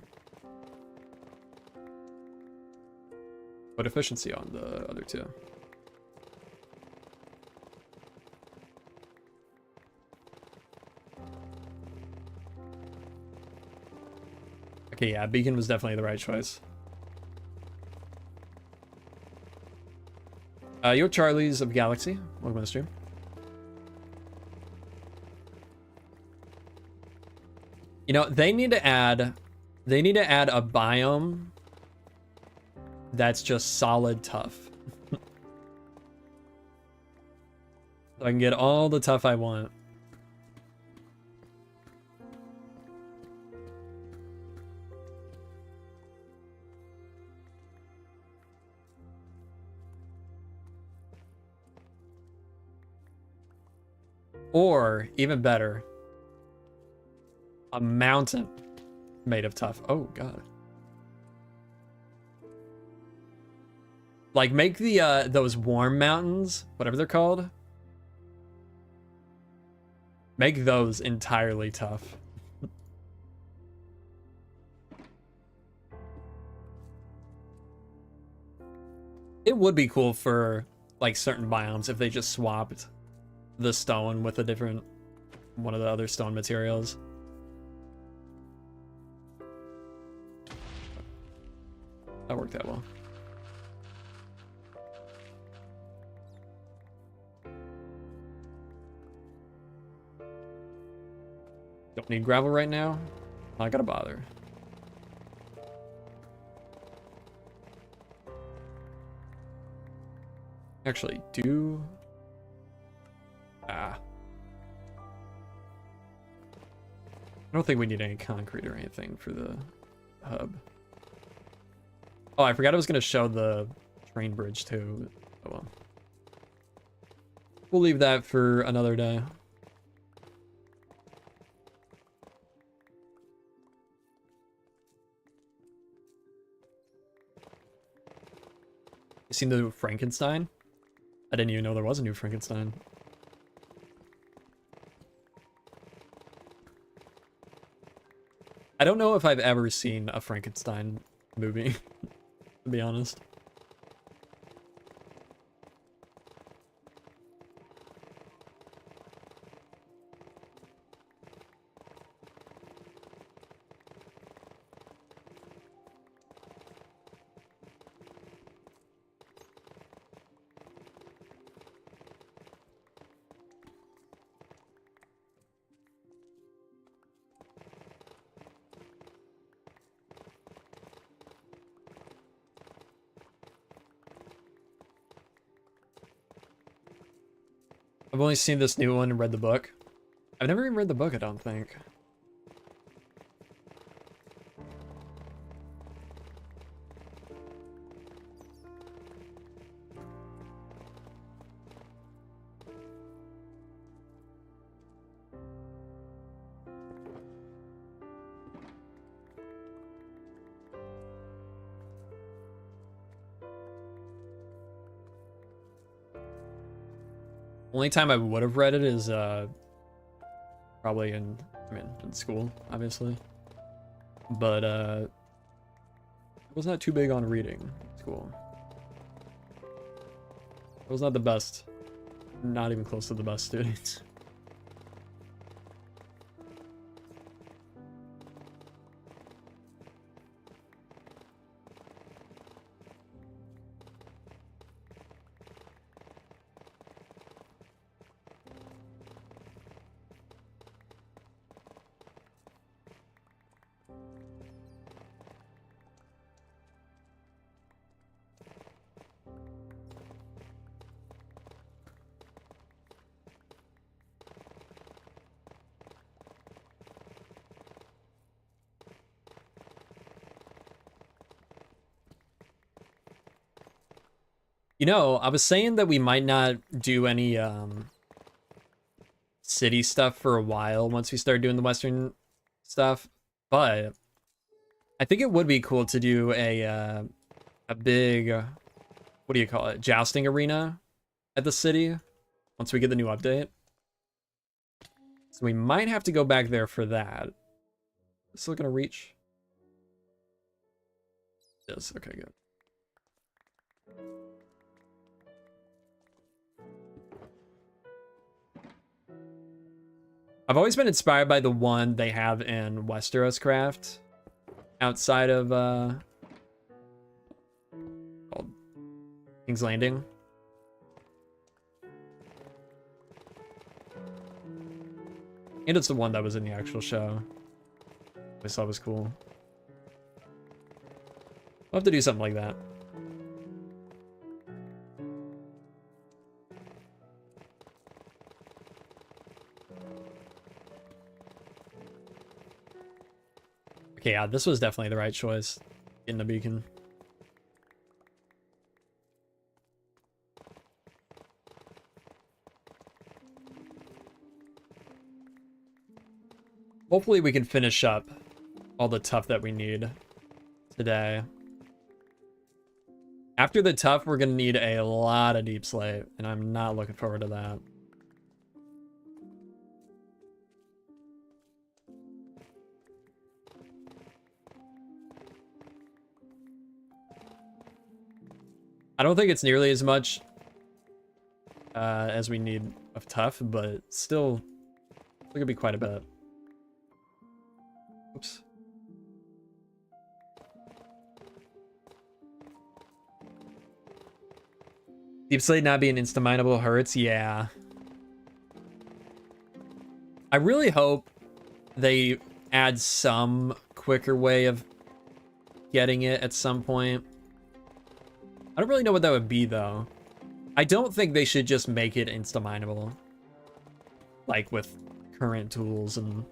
put efficiency on the other two. Okay, yeah, Beacon was definitely the right choice. Yo, Charlie's of Galaxy. Welcome to the stream. You know, they need to add a biome that's just solid tough. So I can get all the tough I want. Or, even better, a mountain made of tough. Oh, God. Like, make the, those warm mountains, whatever they're called, make those entirely tough. It would be cool for like certain biomes if they just swapped the stone with a different one of the other stone materials. That worked out well. Don't need gravel right now. Not gonna bother. Actually, do... I don't think we need any concrete or anything for the hub. Oh, I forgot I was gonna show the train bridge too. Oh well. We'll leave that for another day. You seen the new Frankenstein? I didn't even know there was a new Frankenstein. I don't know if I've ever seen a Frankenstein movie, to be honest. I've only seen this new one and read the book. I've never even read the book, I don't think. Only time I would have read it is probably in school, obviously. But I was not too big on reading in school. I was not the best. Not even close to the best students. You know, I was saying that we might not do any city stuff for a while once we start doing the Western stuff, but I think it would be cool to do a big, what do you call it, jousting arena at the city once we get the new update. So we might have to go back there for that. Still gonna reach? Yes, okay, good. I've always been inspired by the one they have in Westeros Craft outside of called King's Landing. And it's the one that was in the actual show. I thought was cool. We'll have to do something like that. Okay, yeah, this was definitely the right choice. Getting the beacon. Hopefully we can finish up all the tough that we need today. After the tough, we're gonna need a lot of deep slate, and I'm not looking forward to that. I don't think it's nearly as much as we need of tough, but still, it could be quite a bit. Oops. Deep Slate not being insta-mineable hurts, yeah. I really hope they add some quicker way of getting it at some point. I don't really know what that would be, though. I don't think they should just make it insta-mineable. Like, with current tools and...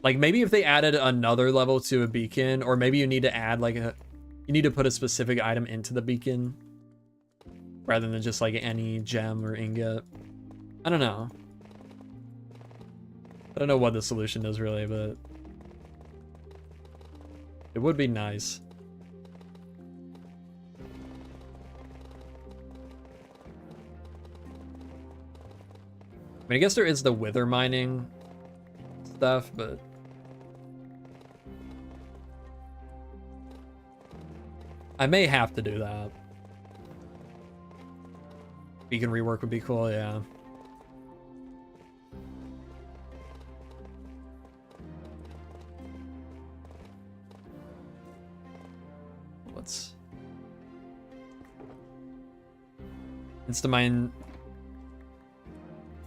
Like, maybe if they added another level to a beacon, or maybe you need to add, like, you need to put a specific item into the beacon, rather than just, like, any gem or ingot. I don't know. I don't know what the solution is, really, but... it would be nice. I mean, I guess there is the wither mining stuff, but... I may have to do that. Beacon rework would be cool, yeah. Let's... Instamine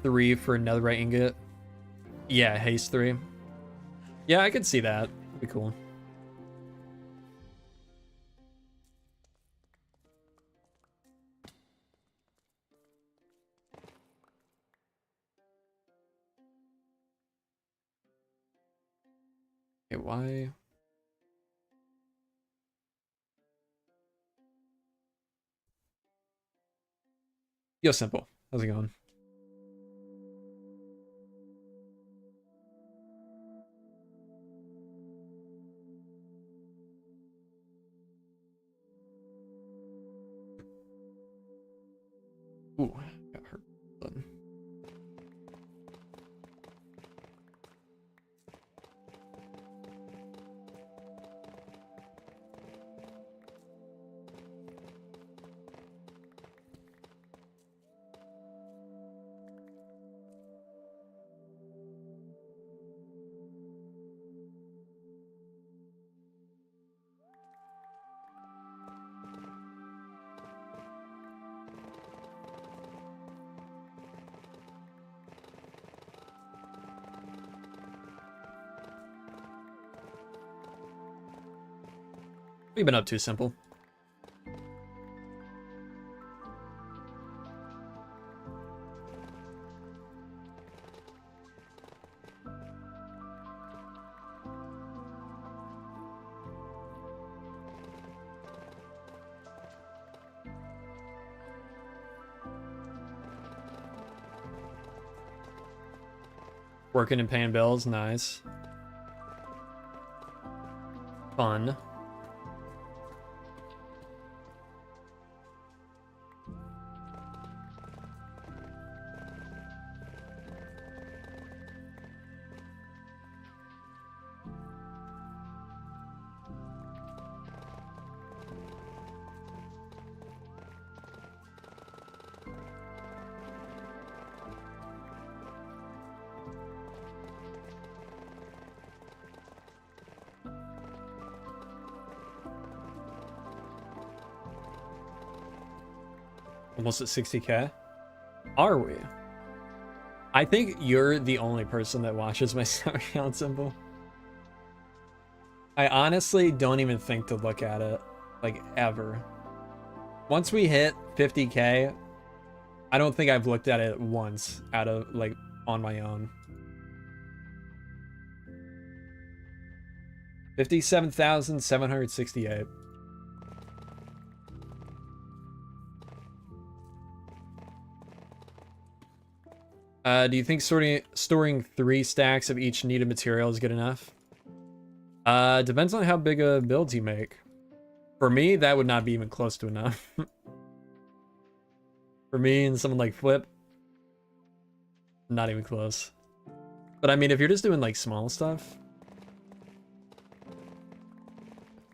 3 for netherite ingot. Yeah, haste 3. Yeah, I could see that. That'd be cool. Okay, why? Yo, Simple. How's it going? Ooh, got hurt. Button. We've been up to Simple. Working and paying bills, nice. Fun. Almost at 60k? Are we? I think you're the only person that watches my sub account, Simple. I honestly don't even think to look at it, like, ever. Once we hit 50k, I don't think I've looked at it once out of, like, on my own. 57,768. Do you think storing 3 stacks of each needed material is good enough? Depends on how big a build you make. For me, that would not be even close to enough. For me and someone like Flip, not even close. But I mean, if you're just doing like small stuff,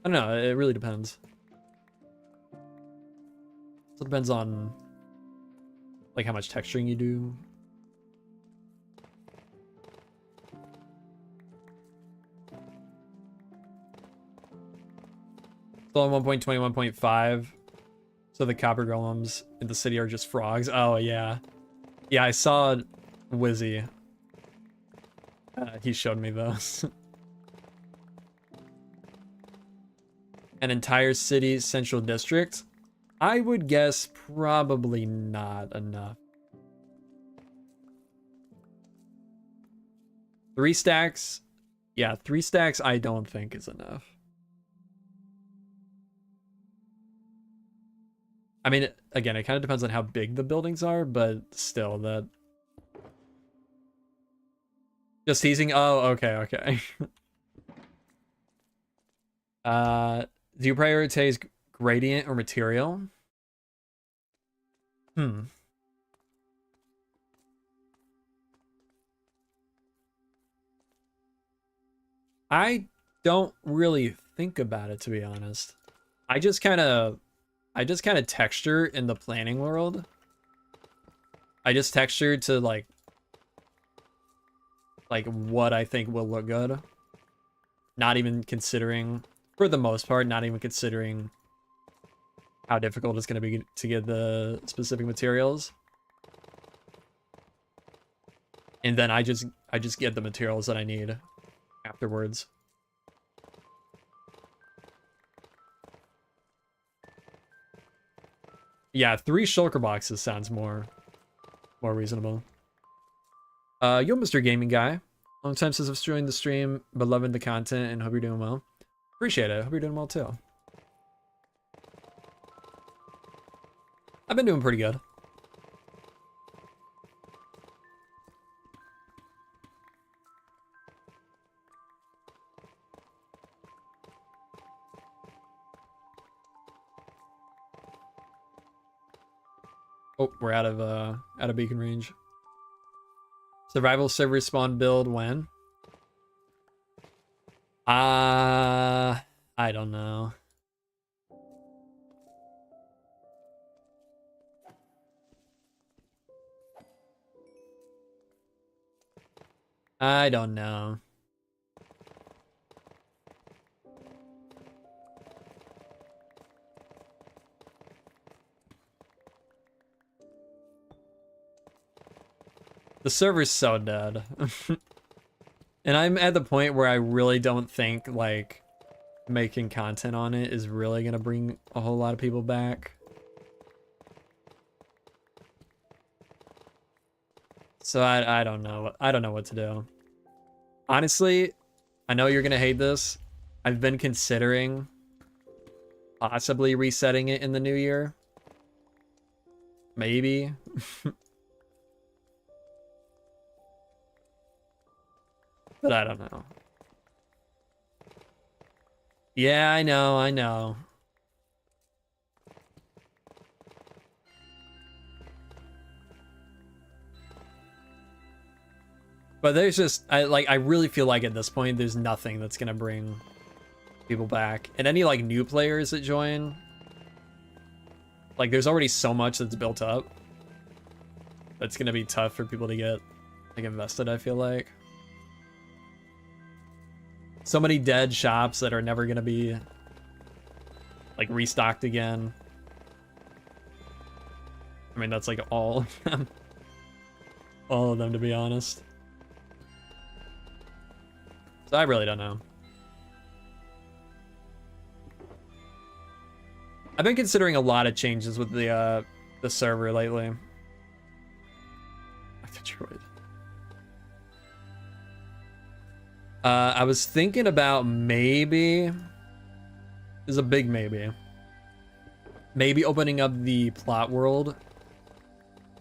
I don't know, it really depends. So it depends on like how much texturing you do. Still on 1.21.5. So the copper golems in the city are just frogs. Oh yeah. Yeah, I saw Wizzy. He showed me those. An entire city's central district? I would guess probably not enough. 3 stacks? Yeah, 3 stacks I don't think is enough. I mean, again, it kind of depends on how big the buildings are, but still, that... Just teasing? Oh, okay. Do you prioritize gradient or material? I don't really think about it, to be honest. I just kind of texture in the planning world. I just texture to like what I think will look good. Not even considering, for the most part, not even considering how difficult it's going to be to get the specific materials. And then I just get the materials that I need afterwards. Yeah, 3 shulker boxes sounds more reasonable. Yo, Mr. Gaming Guy. Long time since I've joined the stream, but loving the content and hope you're doing well. Appreciate it. Hope you're doing well too. I've been doing pretty good. Oh, we're out of beacon range. Survival server spawn build when? I don't know. I don't know. The server's so dead. And I'm at the point where I really don't think, like, making content on it is really gonna bring a whole lot of people back. So I don't know. I don't know what to do. Honestly, I know you're gonna hate this. I've been considering possibly resetting it in the new year. Maybe. But I don't know. Yeah, I know. But there's just, I really feel like at this point, there's nothing that's gonna bring people back. And any, like, new players that join, like, there's already so much that's built up. That's gonna be tough for people to get, like, invested, I feel like. So many dead shops that are never gonna be, like, restocked again. I mean, that's, like, all of them. All of them, to be honest. So I really don't know. I've been considering a lot of changes with the server lately. Detroit. I was thinking about maybe, this is a big maybe opening up the plot world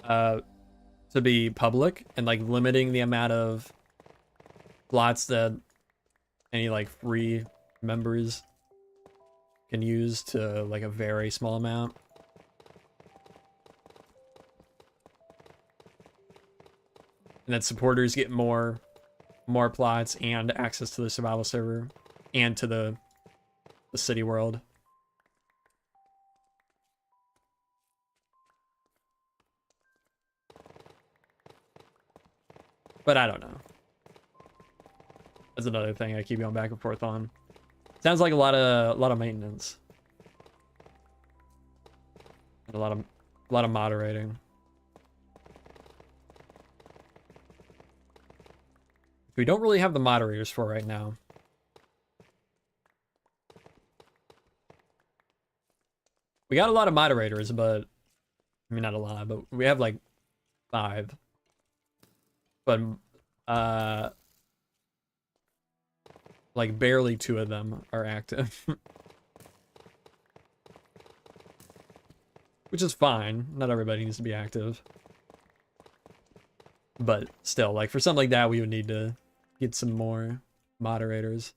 to be public and, like, limiting the amount of plots that any, like, free members can use to, like, a very small amount. And that supporters get more plots and access to the survival server and to the city world. But I don't know. That's another thing I keep going back and forth on. Sounds like a lot of maintenance. And a lot of moderating. We don't really have the moderators for right now. We got a lot of moderators, but I mean not a lot, but we have like 5. But like barely 2 of them are active. Which is fine. Not everybody needs to be active. But still, like for something like that, we would need to get some more moderators.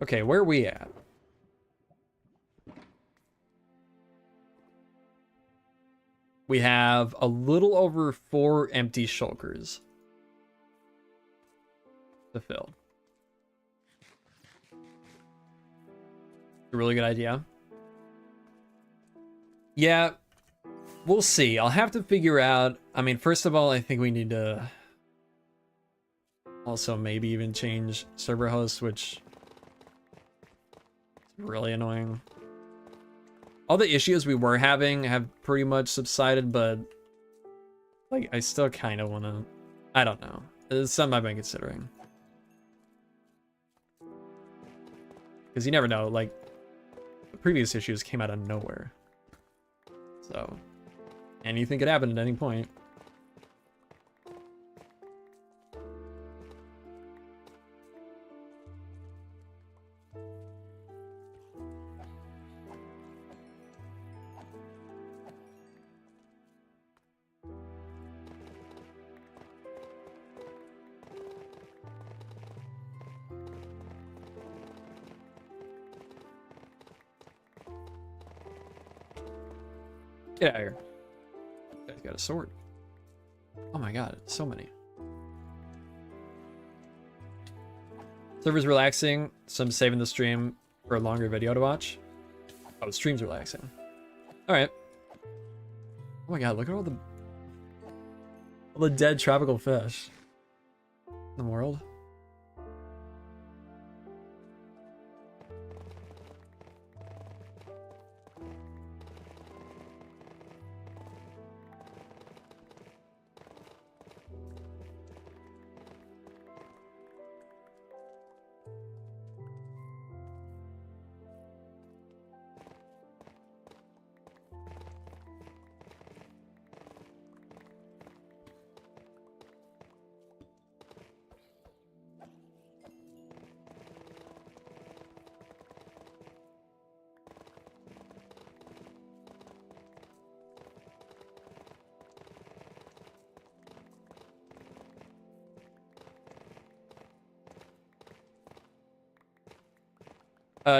Okay, where are we at? We have a little over 4 empty shulkers to fill. A really good idea. Yeah, we'll see. I'll have to figure out. I mean, first of all, I think we need to also maybe even change server hosts, which is really annoying. All the issues we were having have pretty much subsided, but like I still kind of want to. I don't know. It's something I've been considering. Because you never know, like, the previous issues came out of nowhere. So, anything could happen at any point. Get out of here. Guy's got a sword. Oh my god, so many. Server's relaxing, so I'm saving the stream for a longer video to watch. Oh, the stream's relaxing. Alright. Oh my god, look at all the dead tropical fish in the world.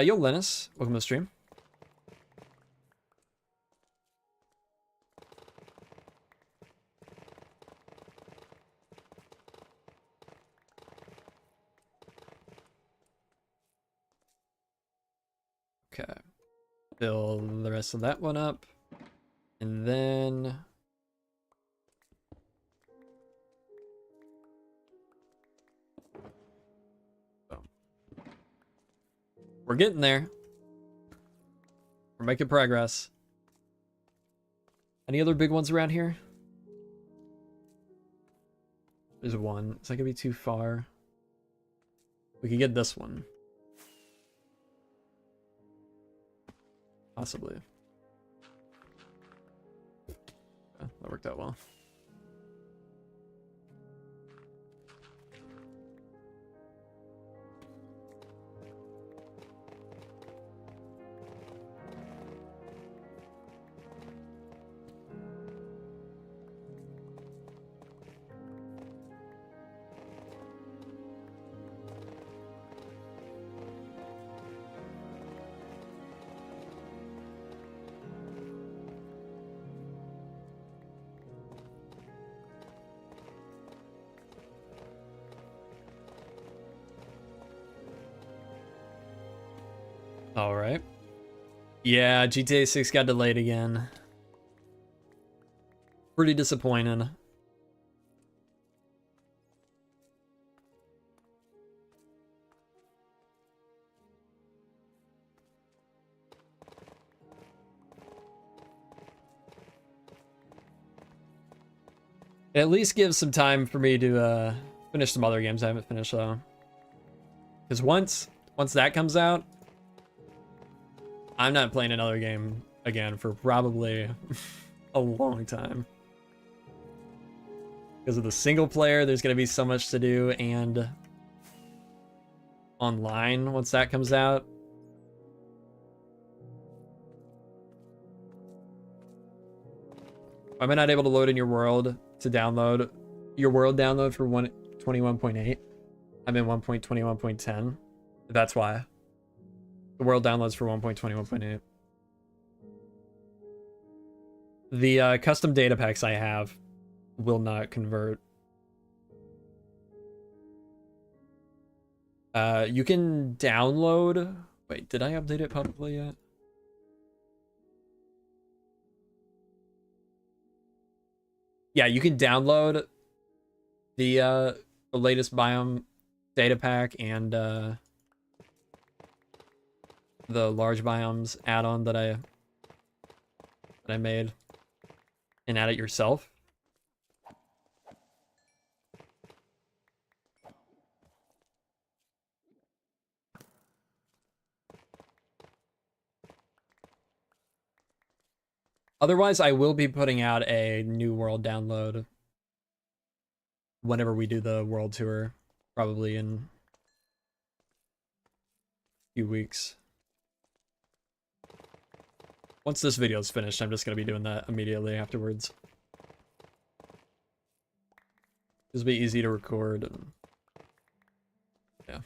Yo, Linus, welcome to the stream. Okay. Fill the rest of that one up. And then... boom. We're getting there. We're making progress. Any other big ones around here? There's one. Is that gonna be too far? We could get this one. Possibly. Yeah, that worked out well. All right. Yeah, GTA 6 got delayed again. Pretty disappointed. It at least gives some time for me to finish some other games I haven't finished though. Because once that comes out, I'm not playing another game again for probably a long time. Because of the single player, there's going to be so much to do, and online once that comes out. Am I not able to load in your world to download your world download for 121.8? I'm in 1.21.10. That's why. The world downloads for 1.21.8. The custom data packs I have will not convert. You can download... Wait, did I update it publicly yet? Yeah, you can download the latest biome data pack and the large biomes add-on that I made and add it yourself. Otherwise, I will be putting out a new world download whenever we do the world tour, probably in a few weeks. Once this video is finished, I'm just going to be doing that immediately afterwards. It'll be easy to record. And yeah.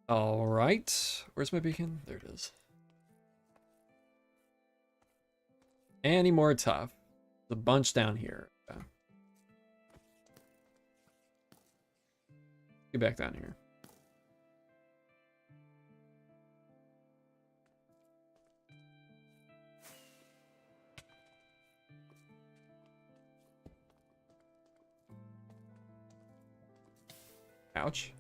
All right. Where's my beacon? There it is. Any more tough? There's a bunch down here. Okay. Get back down here. Ouch.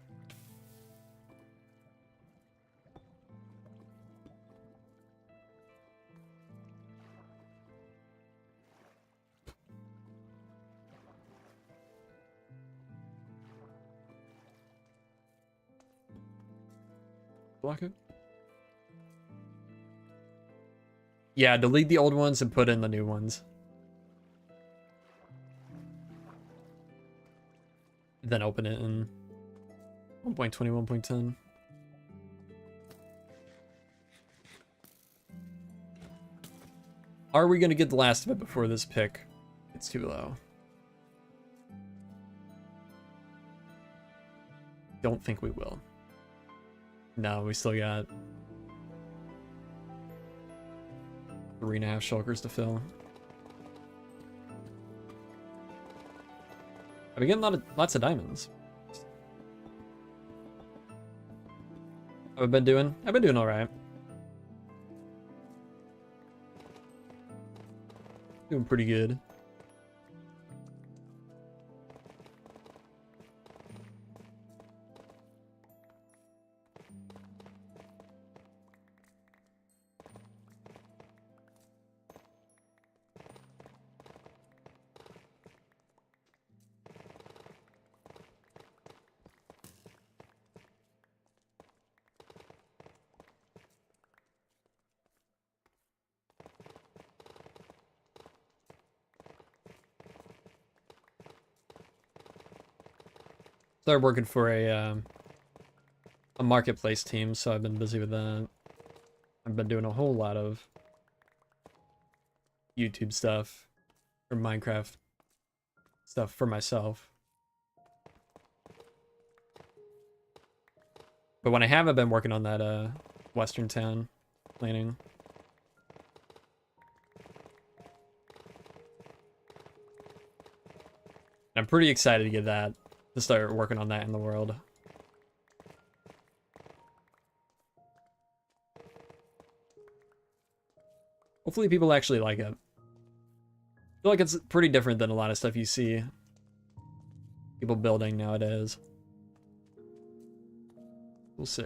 Block it. Yeah, delete the old ones and put in the new ones. Then open it in 1.20, 1.10. Are we going to get the last of it before this pick gets too low? Don't think we will. No, we still got 3.5 shulkers to fill. I've been getting lots of diamonds. I've been doing all right. Doing pretty good. Started working for a marketplace team, so I've been busy with that. I've been doing a whole lot of YouTube stuff or Minecraft stuff for myself. But when I have, I've been working on that Western town planning. I'm pretty excited to get that, to start working on that in the world. Hopefully people actually like it. I feel like it's pretty different than a lot of stuff you see people building nowadays. We'll see.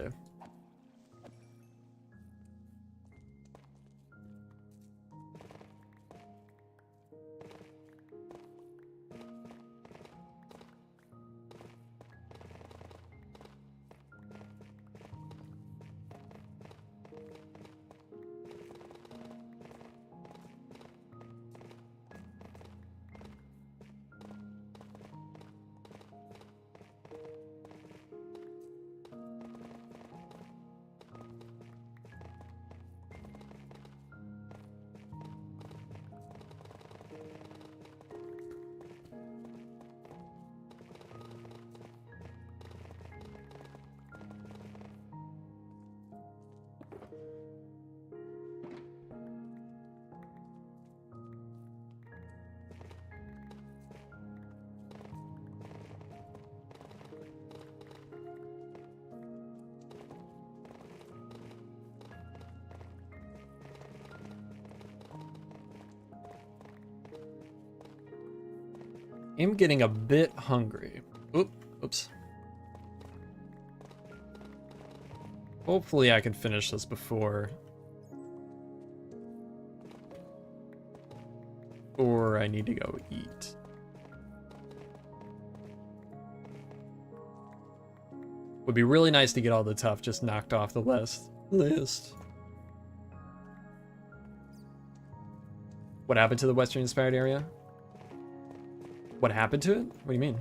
I'm getting a bit hungry. Oops. Hopefully I can finish this before. Or I need to go eat. Would be really nice to get all the tough just knocked off the list. What happened to the Western inspired area? What happened to it? What do you mean?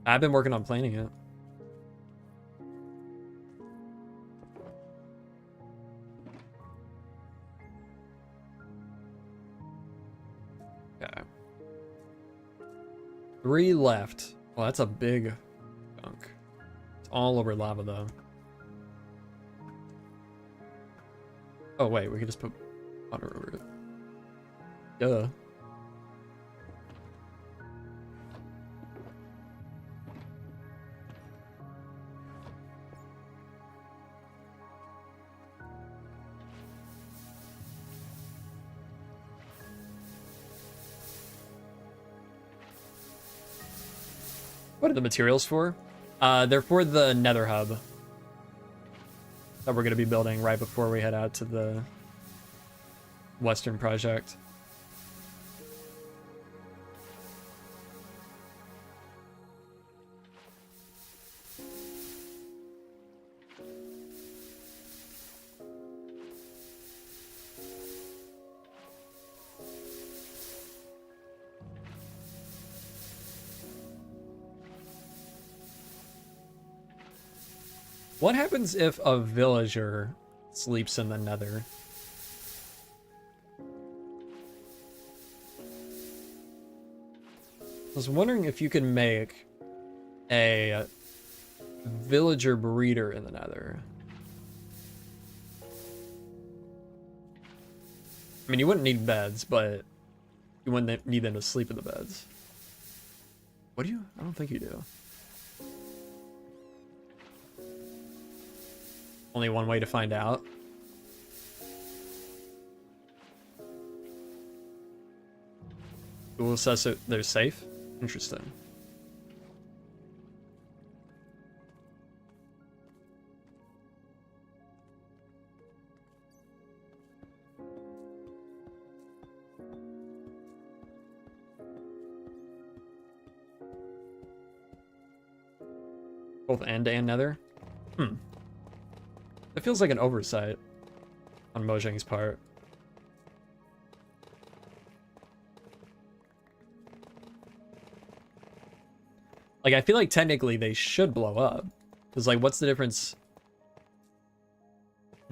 I've been working on planning it. Okay. 3 left. Well, that's a big chunk. It's all over lava, though. Oh, wait, we could just put water over it. Duh. What are the materials for? They're for the Nether Hub that we're going to be building right before we head out to the Western project. What happens if a villager sleeps in the Nether? I was wondering if you can make a villager breeder in the Nether. I mean, you wouldn't need beds, but you wouldn't need them to sleep in the beds. What do you? I don't think you do. Only one way to find out. Google says that they're safe. Interesting. Both end and nether? It feels like an oversight on Mojang's part. Like, I feel like technically they should blow up. Because, like, what's the difference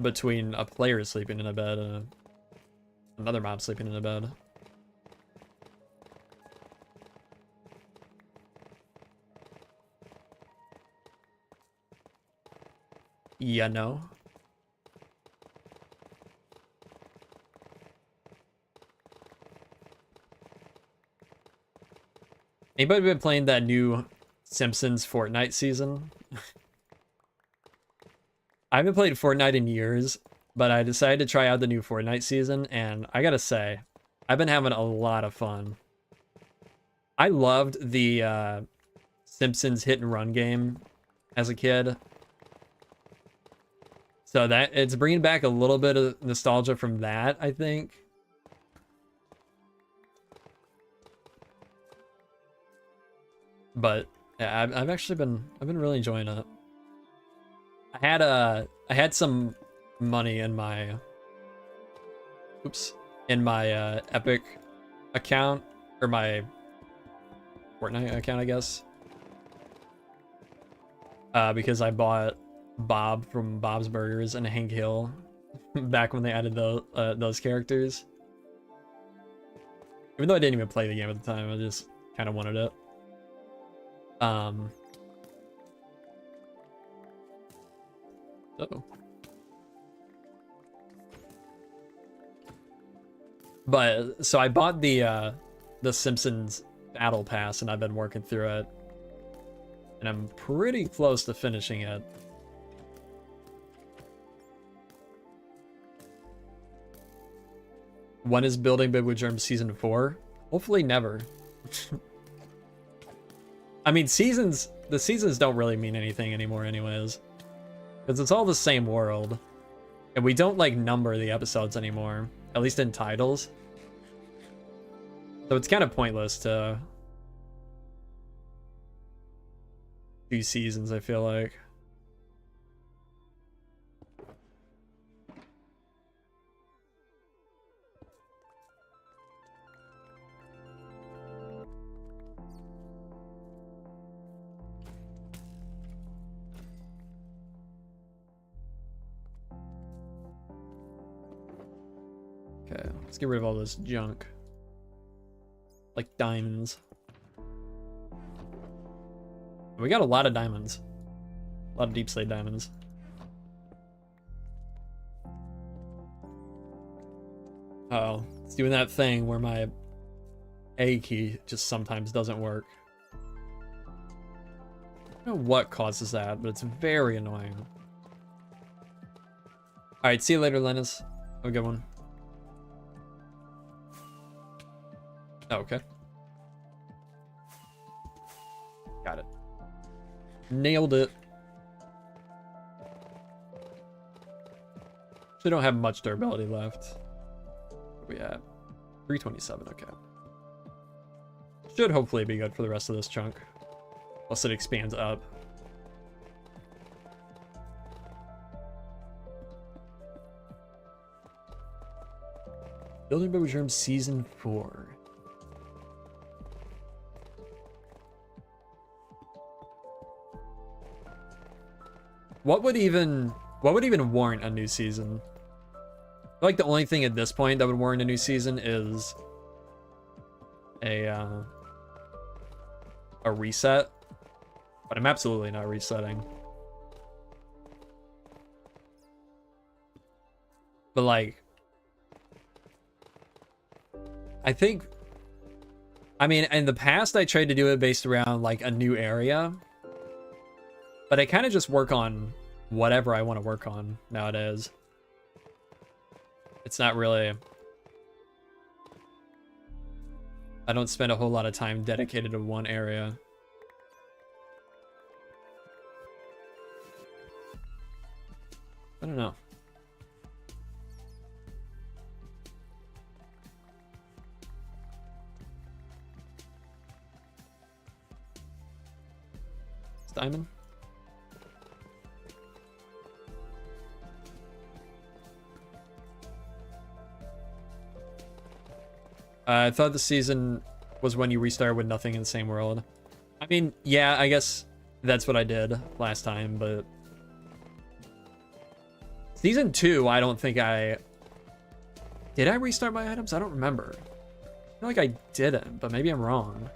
between a player sleeping in a bed and another mob sleeping in a bed? Yeah, no. Anybody been playing that new Simpsons Fortnite season? I haven't played Fortnite in years, but I decided to try out the new Fortnite season, and I gotta say, I've been having a lot of fun. I loved the Simpsons hit and run game as a kid. So that it's bringing back a little bit of nostalgia from that, I think. But yeah, I've been really enjoying it. I had some money in my Epic account, or my Fortnite account, I guess. Because I bought Bob from Bob's Burgers and Hank Hill back when they added those characters. Even though I didn't even play the game at the time, I just kind of wanted it. But so I bought the Simpsons Battle Pass, and I've been working through it, and I'm pretty close to finishing it. When is Building Big with Germs season 4? Hopefully never. I mean, the seasons don't really mean anything anymore anyways, because it's all the same world, and we don't like number the episodes anymore, at least in titles. So it's kind of pointless to do seasons, I feel like. Okay, let's get rid of all this junk. Like diamonds. We got a lot of diamonds. A lot of deep slate diamonds. Uh-oh. It's doing that thing where my A key just sometimes doesn't work. I don't know what causes that, but it's very annoying. Alright, see you later, Linus. Have a good one. Oh, okay. Got it. Nailed it. Actually don't have much durability left. Where we at? 327, okay. Should hopefully be good for the rest of this chunk. Plus it expands up. Building Big with Germs season 4. What would even warrant a new season? I feel like the only thing at this point that would warrant a new season is a reset. But I'm absolutely not resetting. But like, I think, I mean, in the past I tried to do it based around like a new area. But I kind of just work on whatever I want to work on nowadays. It's not really... I don't spend a whole lot of time dedicated to one area. I don't know. It's diamond. I thought the season was when you restart with nothing in the same world. I mean, yeah, I guess that's what I did last time, but... Season 2, I don't think I... Did I restart my items? I don't remember. I feel like I didn't, but maybe I'm wrong.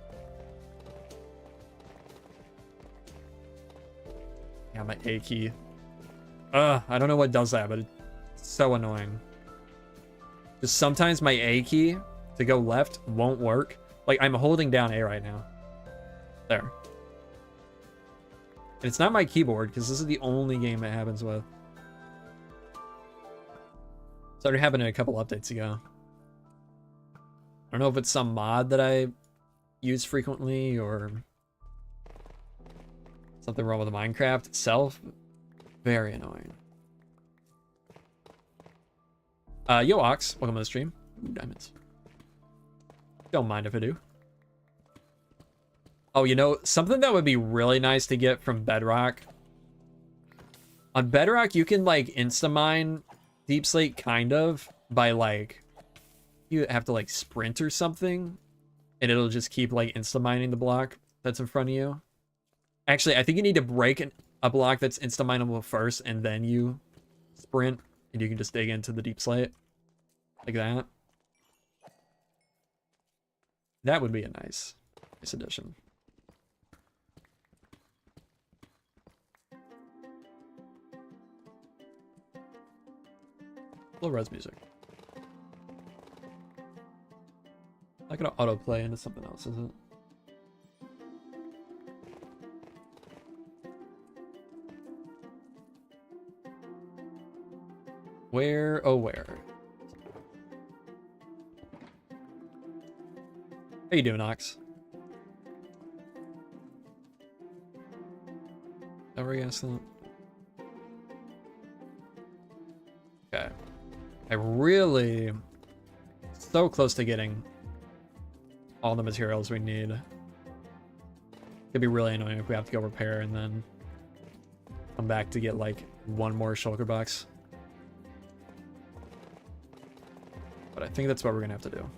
Yeah, my A key. I don't know what does that, but it's so annoying. Just sometimes my A key to go left won't work. Like, I'm holding down A right now. There. And it's not my keyboard, because this is the only game it happens with. Started happening a couple updates ago. I don't know if it's some mod that I use frequently, or something wrong with the Minecraft itself. Very annoying. Yo, Ox, welcome to the stream. Ooh, diamonds. Don't mind if I do. Oh, you know, something that would be really nice to get from Bedrock. On Bedrock, you can, like, insta-mine Deep Slate, kind of, by, like, you have to, like, sprint or something, and it'll just keep, like, insta-mining the block that's in front of you. Actually, I think you need to break a block that's insta-mineable first, and then you sprint, and you can just dig into the Deep Slate. Like that. That would be a nice addition. Low res music. I gotta autoplay into something else, is it? Where? Oh, where? How you doing, Ox? Ever guess that? Okay. I really so close to getting all the materials we need. It'd be really annoying if we have to go repair and then come back to get like one more shulker box. But I think that's what we're gonna have to do.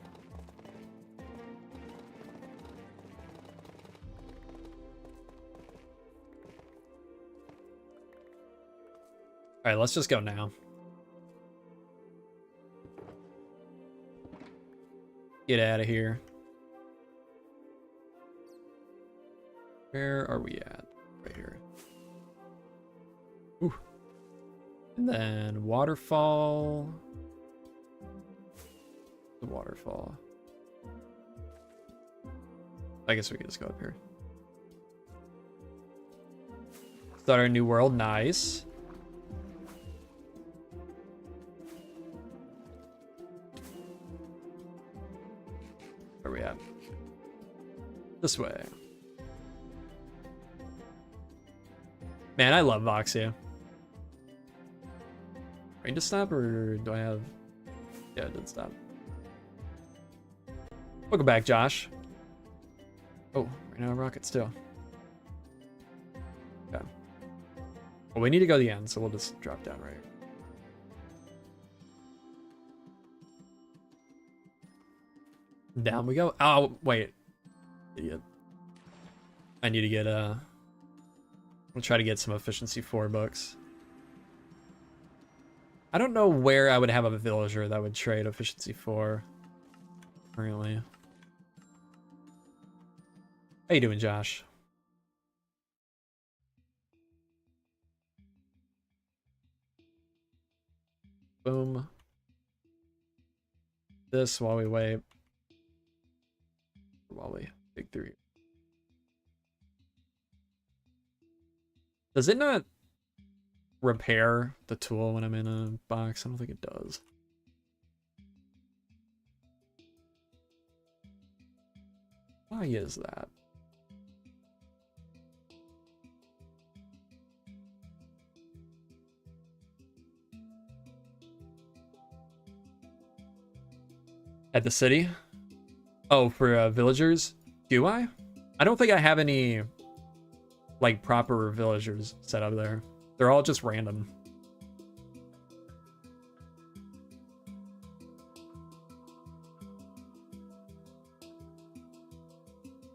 All right, let's just go now. Get out of here. Where are we at? Right here. Ooh. And then waterfall. The waterfall. I guess we could just go up here. Start a new world. Nice. Where are we at? This way. Man, I love Voxia. Rain to stop, or do I have... Yeah, it did stop. Welcome back, Josh. Oh, right now rockets too. Okay. Well, we need to go to the end, so we'll just drop down right here. Down we go. Oh, wait. Idiot. I need to get, we'll try to get some efficiency 4 books. I don't know where I would have a villager that would trade efficiency 4 currently. How you doing, Josh? Boom. This while we wait. While we dig through. Does it not repair the tool when I'm in a box? I don't think it does. Why is that? At the city? Oh, for villagers? Do I? I don't think I have any, like, proper villagers set up there. They're all just random.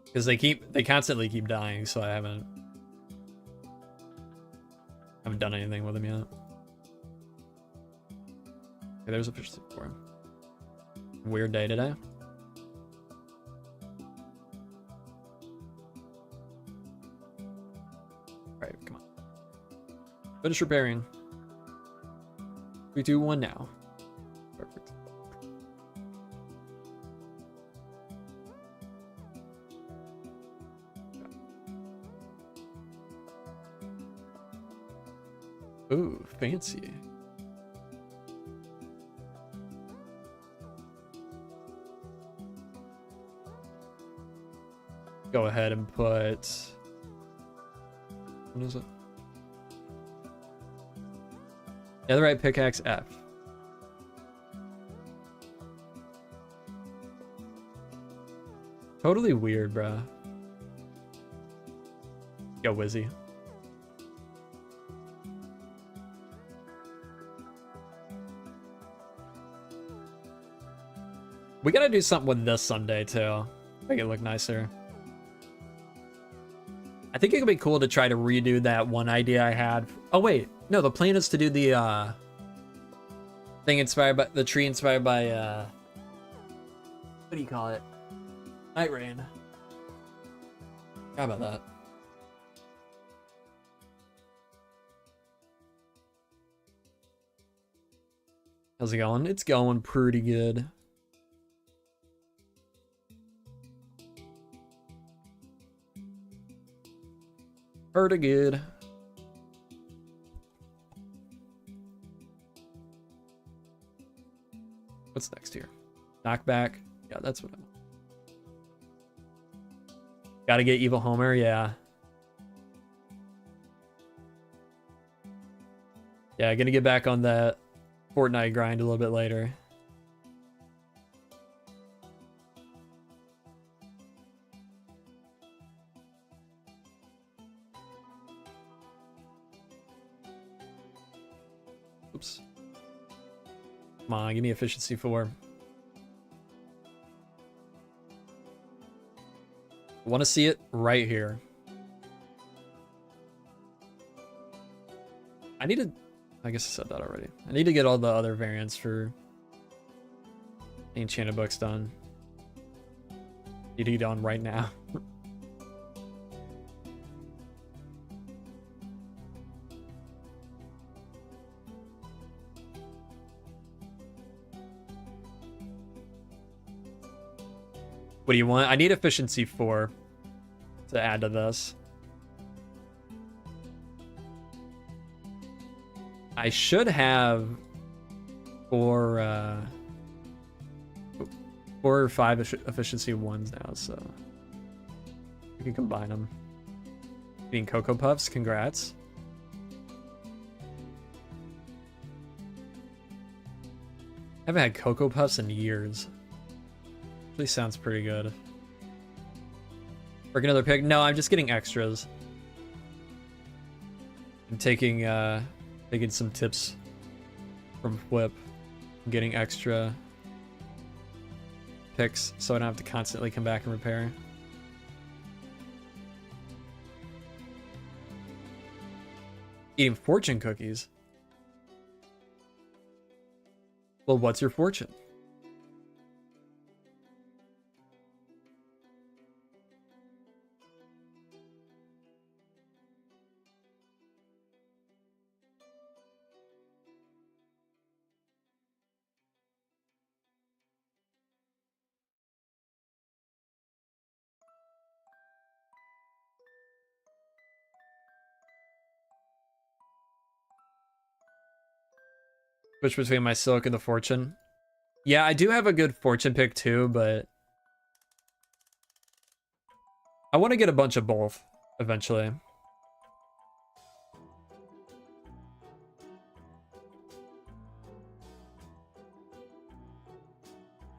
Because they constantly keep dying, so I haven't done anything with them yet. Okay, there's a fish for him. Weird day today. Alright, come on. Finish repairing. 3, 2, 1 now. Perfect. Ooh, fancy. Go ahead and put... What is it? Netherite pickaxe F. Totally weird, bruh. Yo, Wizzy. We gotta do something with this someday, too. Make it look nicer. I think it could be cool to try to redo that one idea I had. Oh, wait. No, the plan is to do the, thing inspired by... The tree inspired by, what do you call it? Night Rain. How about that? How's it going? It's going pretty good. Pretty good. What's next here? Knockback. Yeah, that's what I want. Gotta get Evil Homer, yeah. Yeah, gonna get back on that Fortnite grind a little bit later. Oops. Come on, give me efficiency 4. I want to see it right here. I need to... I guess I said that already. I need to get all the other variants for Enchanted Books done. Need to get on right now. What do you want? I need efficiency 4 to add to this. I should have 4 or 5 efficiency 1s now, so we can combine them. Eating Cocoa Puffs, congrats. Haven't had Cocoa Puffs in years. Actually sounds pretty good. Work another pick? No, I'm just getting extras. I'm taking some tips from Whip. I'm getting extra picks so I don't have to constantly come back and repair. Eating fortune cookies? Well, what's your fortune? Switch between my silk and the fortune. Yeah, I do have a good fortune pick too, but I want to get a bunch of both eventually.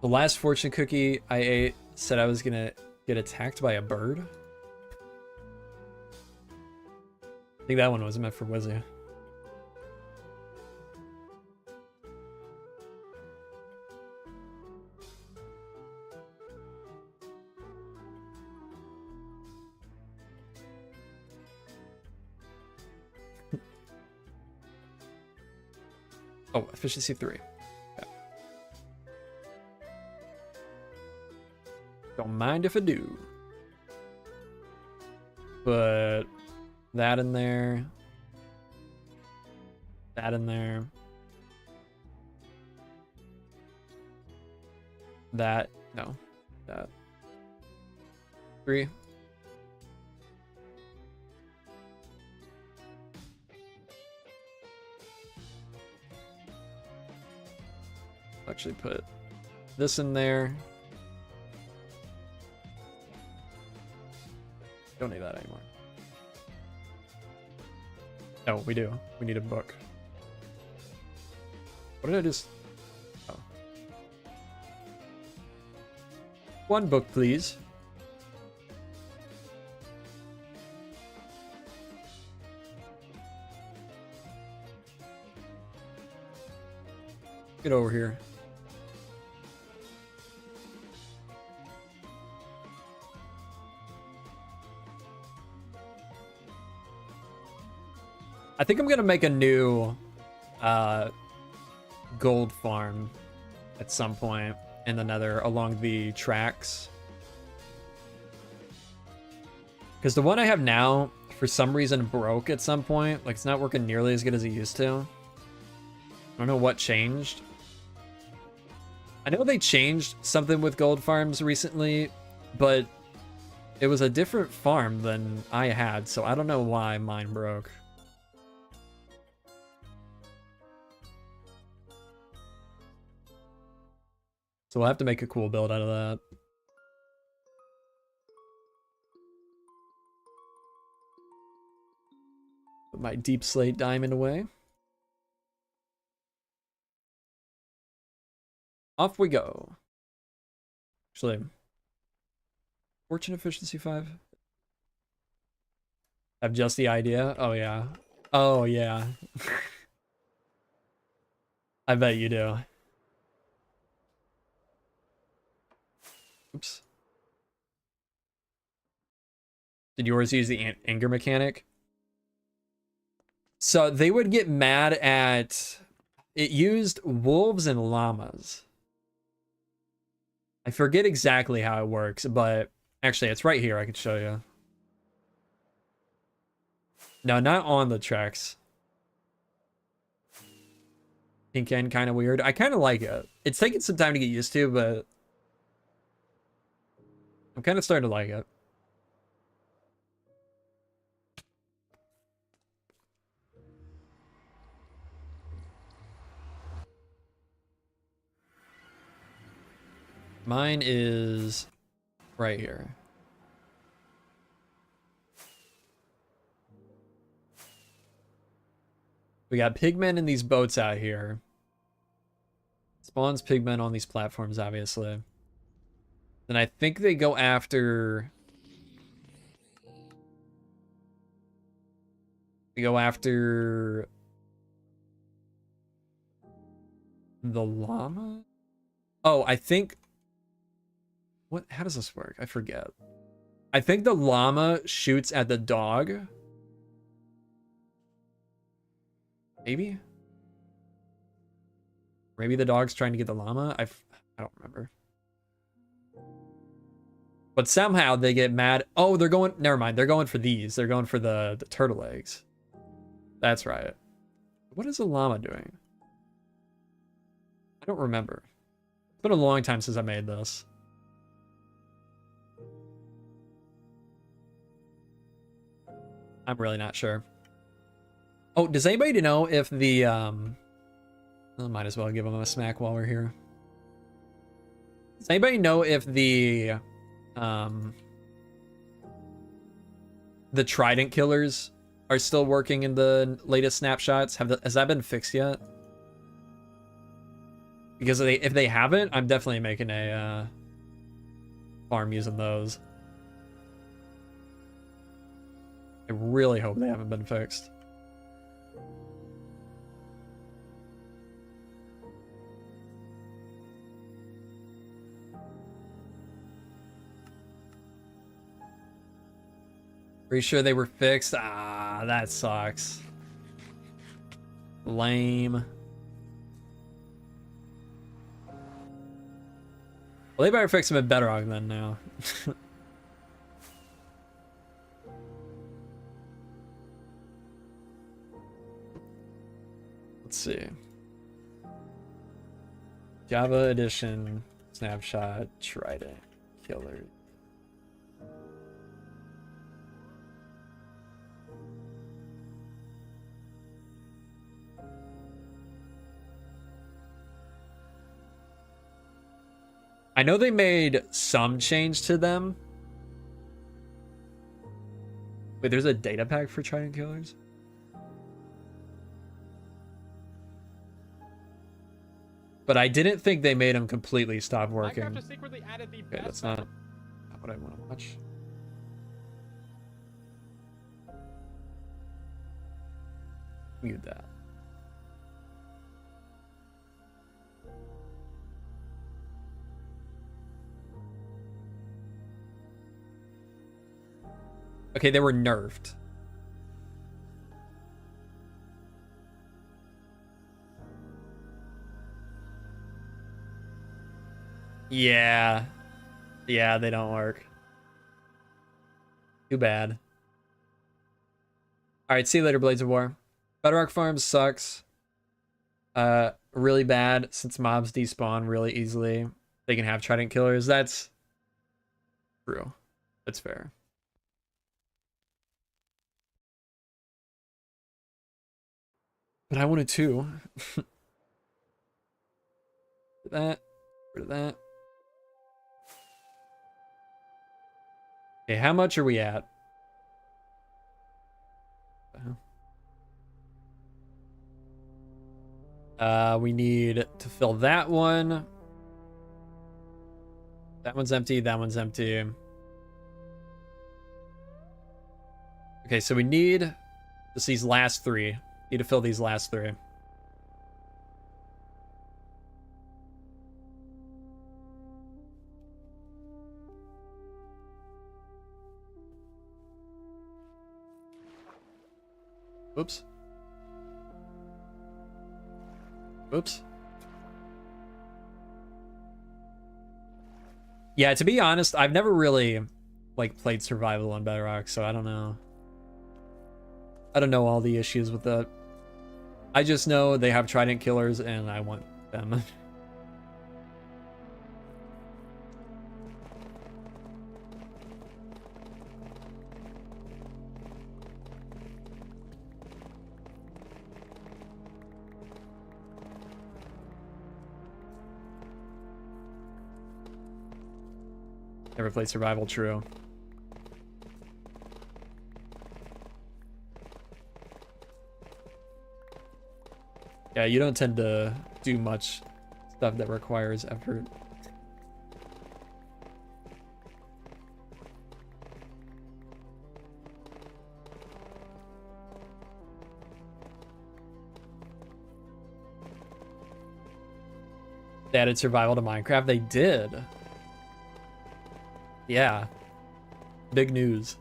The last fortune cookie I ate said I was gonna get attacked by a bird. I think that one was meant for Wizzy. Oh, efficiency 3. Okay. Don't mind if I do. Put that in there. That in there. That. No. That. 3. actually put this in there. Don't need that anymore. No, we do. We need a book. What did I just... Oh. One book, please. Get over here. I think I'm gonna make a new gold farm at some point in the Nether along the tracks. Because the one I have now, for some reason, broke at some point. Like, it's not working nearly as good as it used to. I don't know what changed. I know they changed something with gold farms recently, but it was a different farm than I had, so I don't know why mine broke. So we'll have to make a cool build out of that. Put my deep slate diamond away. Off we go. Actually, fortune efficiency 5. I have just the idea. Oh yeah. Oh yeah. I bet you do. Oops. Did yours use the anger mechanic? So they would get mad at... It used wolves and llamas. I forget exactly how it works, but actually it's right here. I can show you. No, not on the tracks. Pink end kind of weird. I kind of like it. It's taking some time to get used to, but I'm kind of starting to like it. Mine is right here. We got pigmen in these boats out here. Spawns pigmen on these platforms, obviously. Then I think they go after... They go after... the llama? Oh, I think... What? How does this work? I forget. I think the llama shoots at the dog. Maybe? Maybe the dog's trying to get the llama? I don't remember. But somehow they get mad. Oh, they're going... Never mind. They're going for these. They're going for the turtle eggs. That's right. What is the llama doing? I don't remember. It's been a long time since I made this. I'm really not sure. Oh, does anybody know if the... I might as well give them a smack while we're here. Does anybody know if the trident killers are still working in the latest snapshots? Has that been fixed yet? Because if they haven't, I'm definitely making a farm using those. I really hope they haven't been fixed. Pretty sure they were fixed. Ah, that sucks. Lame. Well, they better fix them at Bedrock then now. Let's see. Java Edition snapshot trident killer. I know they made some change to them. Wait, there's a data pack for Trident Killers? But I didn't think they made them completely stop working. Okay, that's not what I want to watch. Mute that. Okay, they were nerfed. Yeah. Yeah, they don't work. Too bad. Alright, see you later, Blades of War. Bedrock Farms sucks. Really bad since mobs despawn really easily. They can have Trident Killers. That's true. That's fair. But I wanted to. That. Rid of that. Okay, how much are we at? We need to fill that one. That one's empty. That one's empty. Okay, so we need just these last three. Need to fill these last three. Oops. Oops. Yeah, to be honest, I've never really like played survival on Bedrock, so I don't know. I don't know all the issues with that. I just know they have Trident Killers and I want them. Never played survival, true. Yeah, you don't tend to do much stuff that requires effort. They added survival to Minecraft. They did. Yeah. Big news.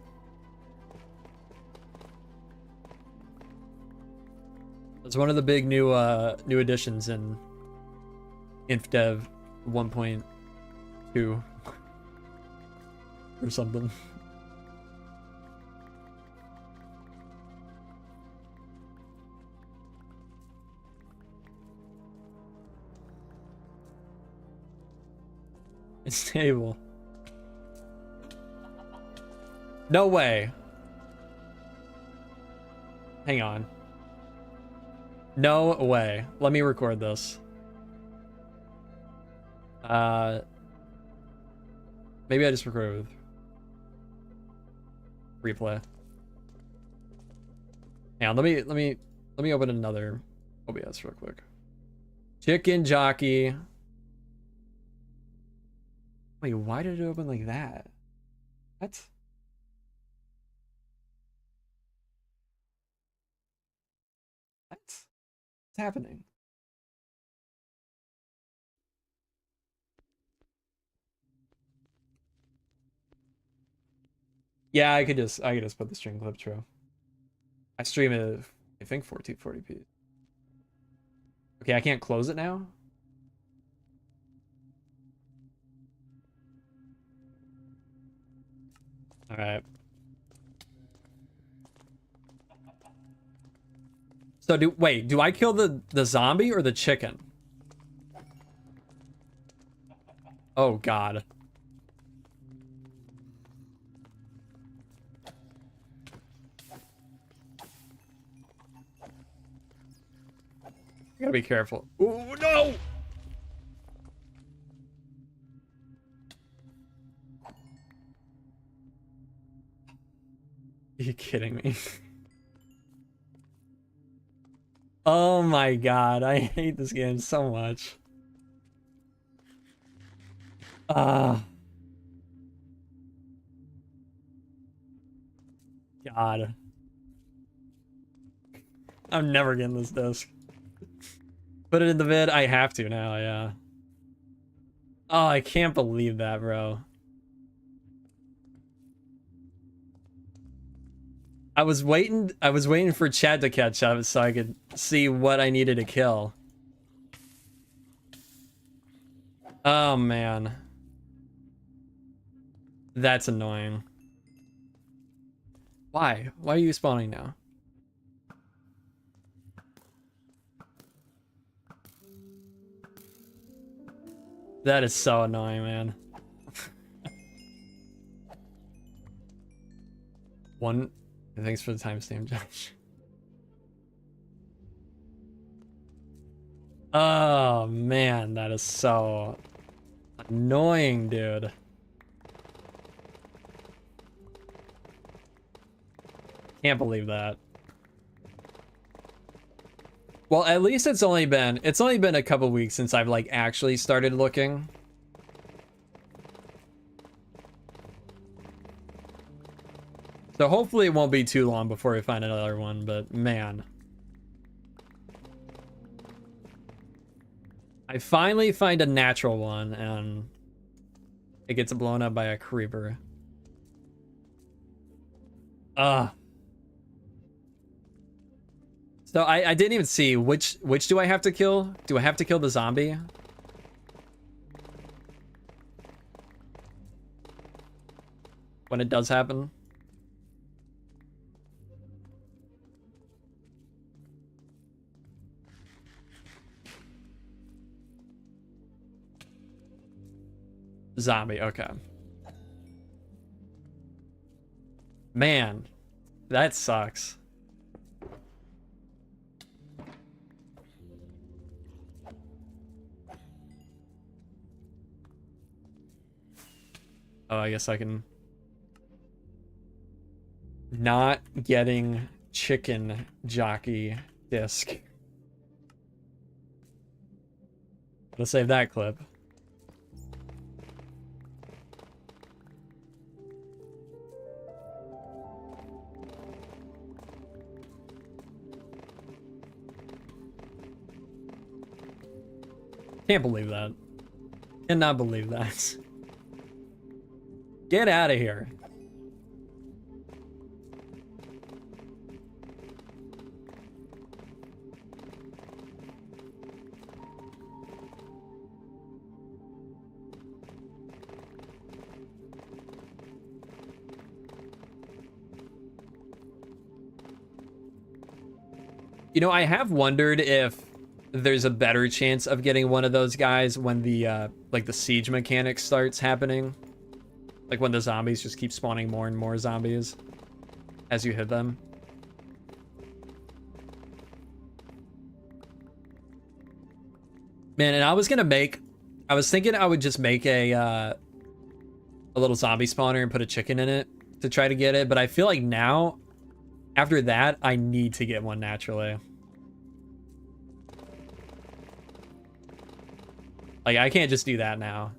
It's one of the big new additions in InfDev 1.2 or something. It's stable. No way. Hang on. No way. Let me record this. Maybe I just record with replay. Hang on, let me open another OBS real quick. Chicken jockey. Wait, why did it open like that? What? What's happening? Yeah, I could just put the stream clip, true. I stream it, I think 1440p. Okay, I can't close it now? Alright. So wait, do I kill the zombie or the chicken? Oh god. I gotta be careful. Ooh, no! you kidding me? Oh my god, I hate this game so much. God. I'm never getting this disc. Put it in the vid. I have to now, yeah. Oh, I can't believe that, bro. I was waiting for Chad to catch up so I could see what I needed to kill. Oh man. That's annoying. Why? Why are you spawning now? That is so annoying, man. One. Thanks for the timestamp, Josh. Oh man, that is so annoying, dude. Can't believe that. Well, at least it's only been a couple weeks since I've like actually started looking. So hopefully it won't be too long before we find another one, but man. I finally find a natural one and it gets blown up by a creeper. So I didn't even see which do I have to kill? Do I have to kill the zombie? When it does happen? Zombie, okay. Man, that sucks. Oh, I guess I can... Not getting chicken jockey disc. Let's save that clip. Can't believe that. Cannot believe that. Get out of here. You know, I have wondered if there's a better chance of getting one of those guys when the like the siege mechanic starts happening. Like when the zombies just keep spawning more and more zombies as you hit them. Man, and I was thinking I would just make a little zombie spawner and put a chicken in it to try to get it, but I feel like now, after that, I need to get one naturally. Like, I can't just do that now.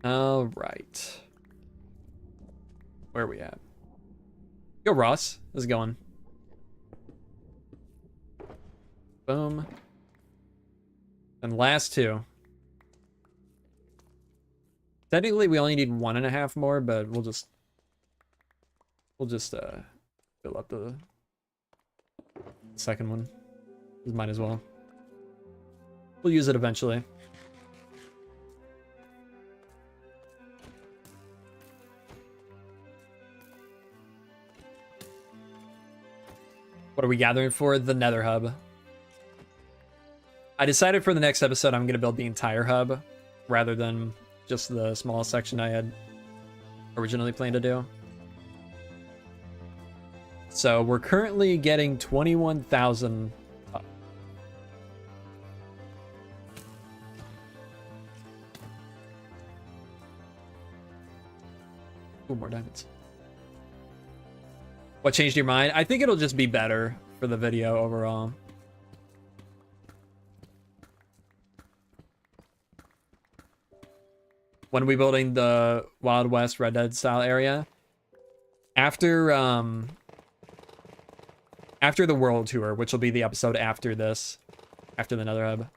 All right. Where are we at? Yo, Ross. How's it going? Boom. And last two. Technically, we only need 1.5 more, but we'll just fill up the second one. Might as well. We'll use it eventually. What are we gathering for? The Nether Hub. I decided for the next episode I'm going to build the entire hub rather than just the small section I had originally planned to do. So we're currently getting 21,000 up. Ooh, more diamonds. What changed your mind? I think it'll just be better for the video overall. When are we building the Wild West Red Dead style area? After the world tour, which will be the episode after this, after the Nether Hub.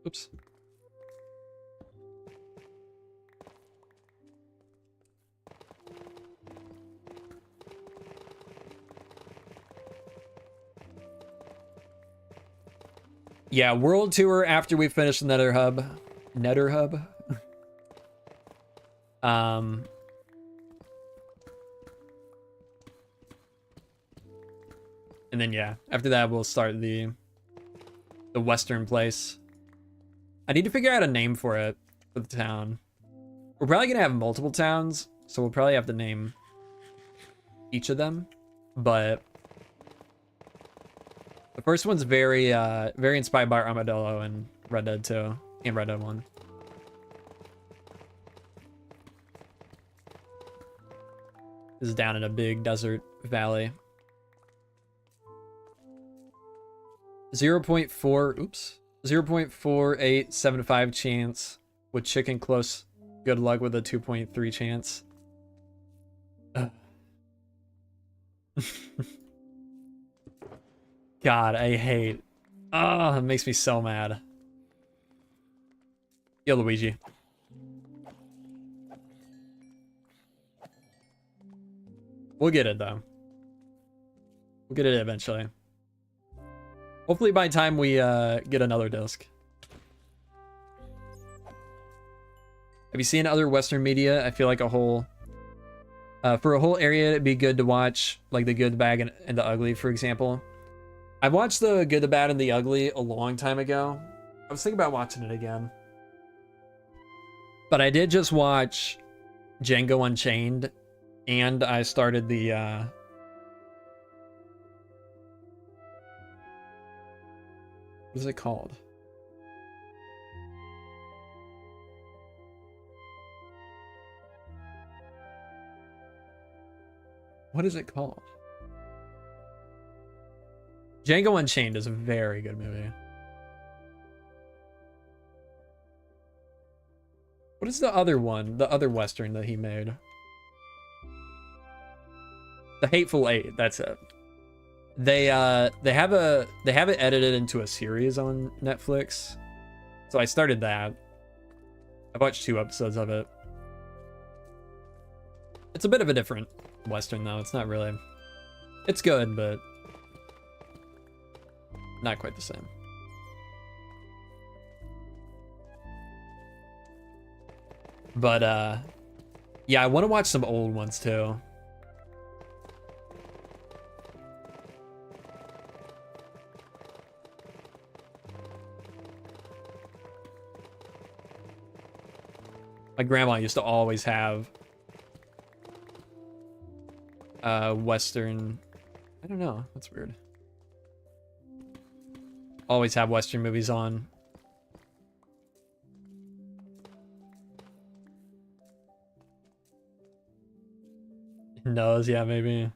Oops. Yeah, world tour after we finish the Nether Hub. Nether Hub. And then yeah, after that we'll start the western place. I need to figure out a name for it, for the town. We're probably gonna have multiple towns, so we'll probably have to name each of them. But the first one's very inspired by Armadillo and Red Dead 2 and Red Dead 1. This is down in a big desert valley. 0.4875 chance with chicken close. Good luck with a 2.3 chance. God, I hate. Oh, it makes me so mad. Yo, Luigi. We'll get it though. We'll get it eventually. Hopefully by the time we get another disc. Have you seen other Western media? I feel like a whole... for a whole area, it'd be good to watch like The Good, the Bad, and the Ugly, for example. I've watched The Good, the Bad, and the Ugly a long time ago. I was thinking about watching it again. But I did just watch Django Unchained, and I started the... what is it called? What is it called? Django Unchained is a very good movie. What is the other one? The other Western that he made? The Hateful Eight, that's it. They have it edited into a series on Netflix. So I started that. I've watched 2 episodes of it. It's a bit of a different Western though. It's not really... It's good, but not quite the same. But yeah, I want to watch some old ones too. My grandma used to always have Western... I don't know. That's weird. Always have Western movies on. Knows, yeah, maybe.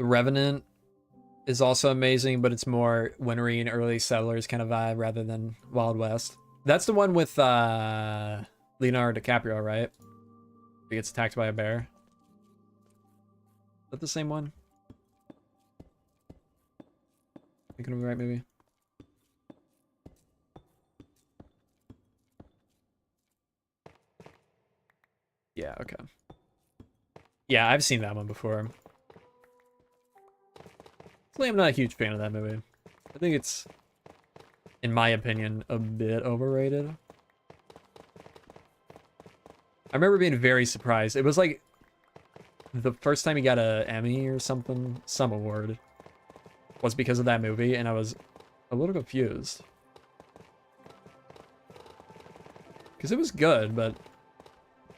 Revenant is also amazing, but it's more wintry and early settlers kind of vibe rather than Wild West. That's the one with Leonardo DiCaprio, right? He gets attacked by a bear. Is that the same one? Thinking of the right movie? Yeah, okay. Yeah, I've seen that one before. I'm not a huge fan of that movie. I think it's, in my opinion, a bit overrated. I remember being very surprised. It was like the first time he got an Emmy or something, some award, was because of that movie, and I was a little confused. Because it was good, but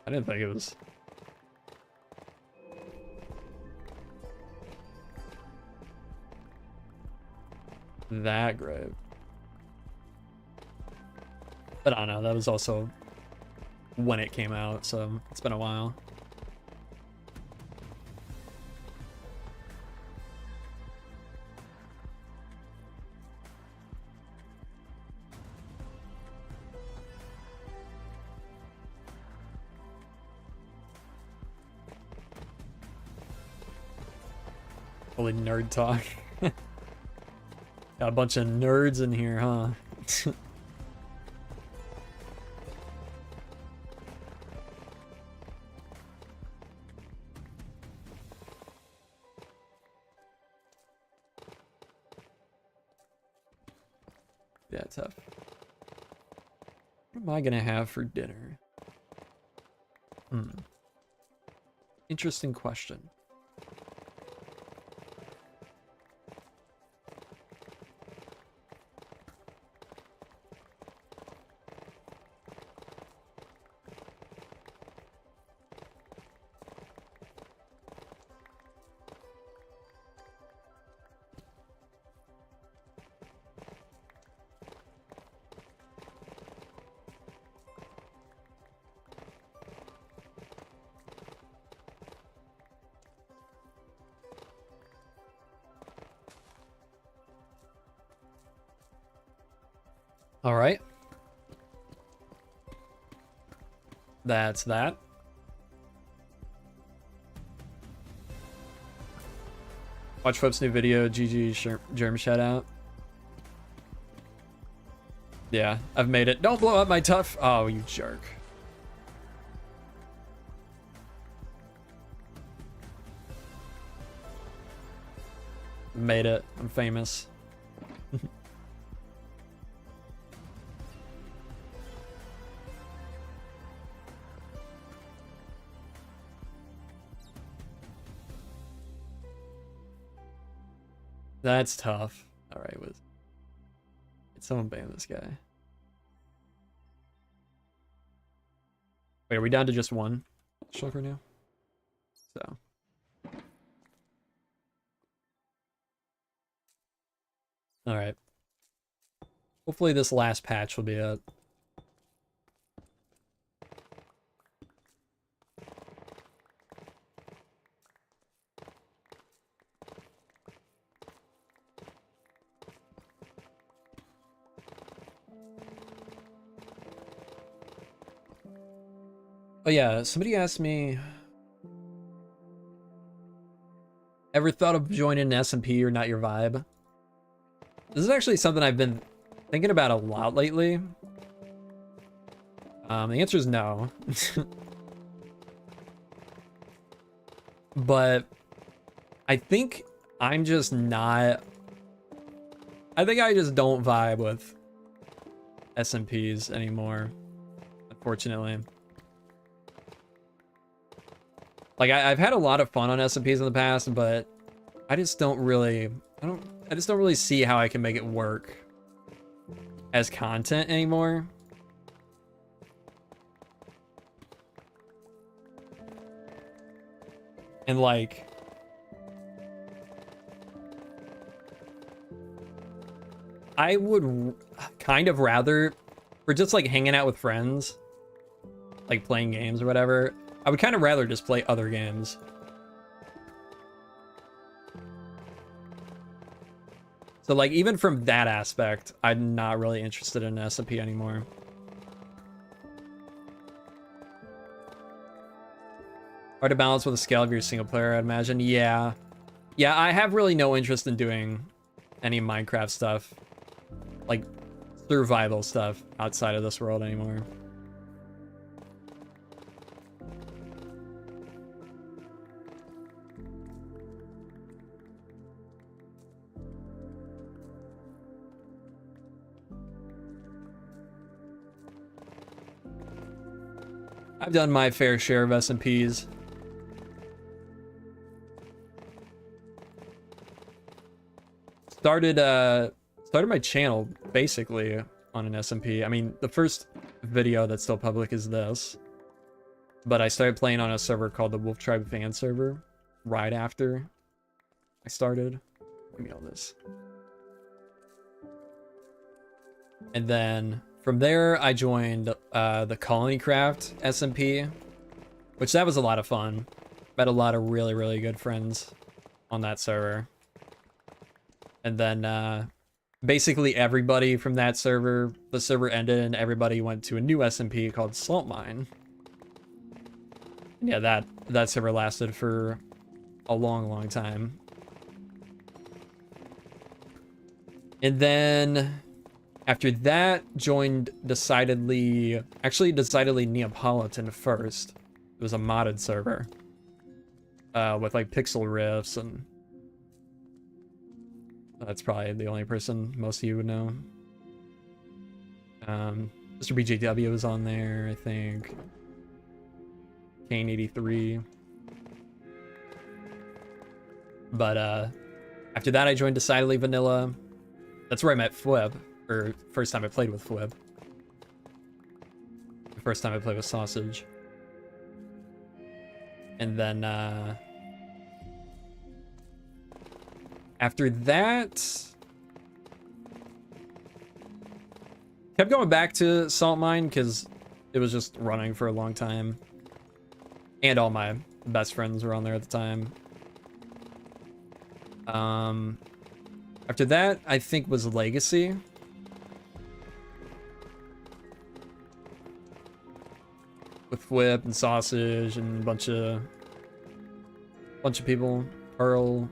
I didn't think it was that great. But I don't know, that was also when it came out, so it's been a while. Holy nerd talk. Got a bunch of nerds in here, huh? Yeah, tough. What am I gonna have for dinner? Interesting question. All right. That's that. Watch Flip's new video. GG Germ shout out. Yeah, I've made it. Don't blow up my tough. Oh, you jerk. Made it. I'm famous. That's tough. All right, did someone ban this guy? Wait, are we down to just one shulker now? So. All right. Hopefully this last patch will be it. Oh yeah, somebody asked me, ever thought of joining an SMP or not your vibe? This is actually something I've been thinking about a lot lately. The answer is no. But I think I'm just not... I think I just don't vibe with SMPs anymore, unfortunately. Like I've had a lot of fun on SMPs in the past, but I just don't really, I just don't really see how I can make it work as content anymore. And like, I would kind of rather, for just like hanging out with friends, like playing games or whatever, I would kind of rather just play other games. So like even from that aspect, I'm not really interested in SMP anymore. Hard to balance with the scale of your single player, I'd imagine. Yeah. Yeah, I have really no interest in doing any Minecraft stuff. Like survival stuff outside of this world anymore. I've done my fair share of SMPs. Started my channel basically on an SMP. I mean, the first video that's still public is this. But I started playing on a server called the Wolf Tribe fan server right after I started. Give me all this. And then from there, I joined the Colonycraft SMP, which that was a lot of fun. Met a lot of really, really good friends on that server. And then basically everybody from that server, the server ended and everybody went to a new SMP called Salt Mine. Yeah, that server lasted for a long, long time. And then after that, joined decidedly Neapolitan first. It was a modded server with like pixel riffs, and that's probably the only person most of you would know. Mr. BJW was on there, I think. Kane83. But after that, I joined Decidedly Vanilla. That's where I met Flip, or first time I played with Flip. The first time I played with Sausage. And then after that, kept going back to Salt Mine because it was just running for a long time. And all my best friends were on there at the time. After that, I think was Legacy. With Whip and Sausage and a bunch of people. Pearl,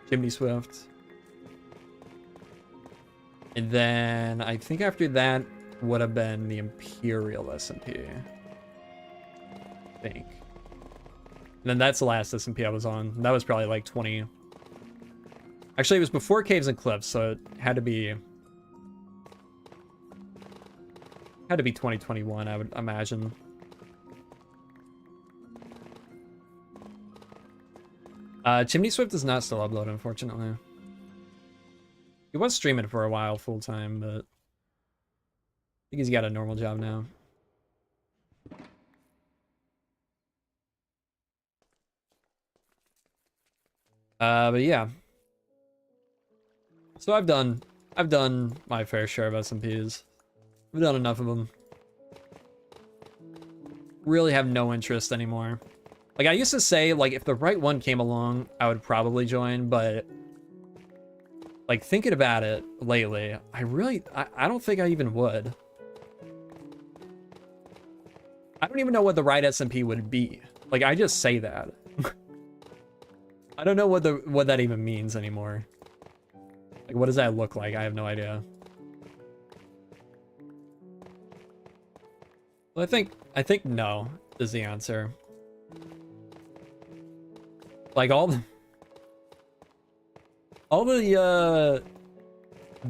Chimney Swift. And then I think after that would have been the Imperial SMP. I think. And then that's the last SMP I was on. That was probably like 20. Actually, it was before Caves and Cliffs, so it had to be 2021, I would imagine. Chimney Swift is not still uploaded, unfortunately. He was streaming for a while full time, but I think he's got a normal job now. But yeah. So I've done my fair share of SMPs. I've done enough of them. Really have no interest anymore. Like, I used to say, like, if the right one came along, I would probably join, but like, thinking about it lately, I don't think I even would. I don't even know what the right SMP would be. Like, I just say that. I don't know what that even means anymore. Like, what does that look like? I have no idea. Well, I think no is the answer. Like all the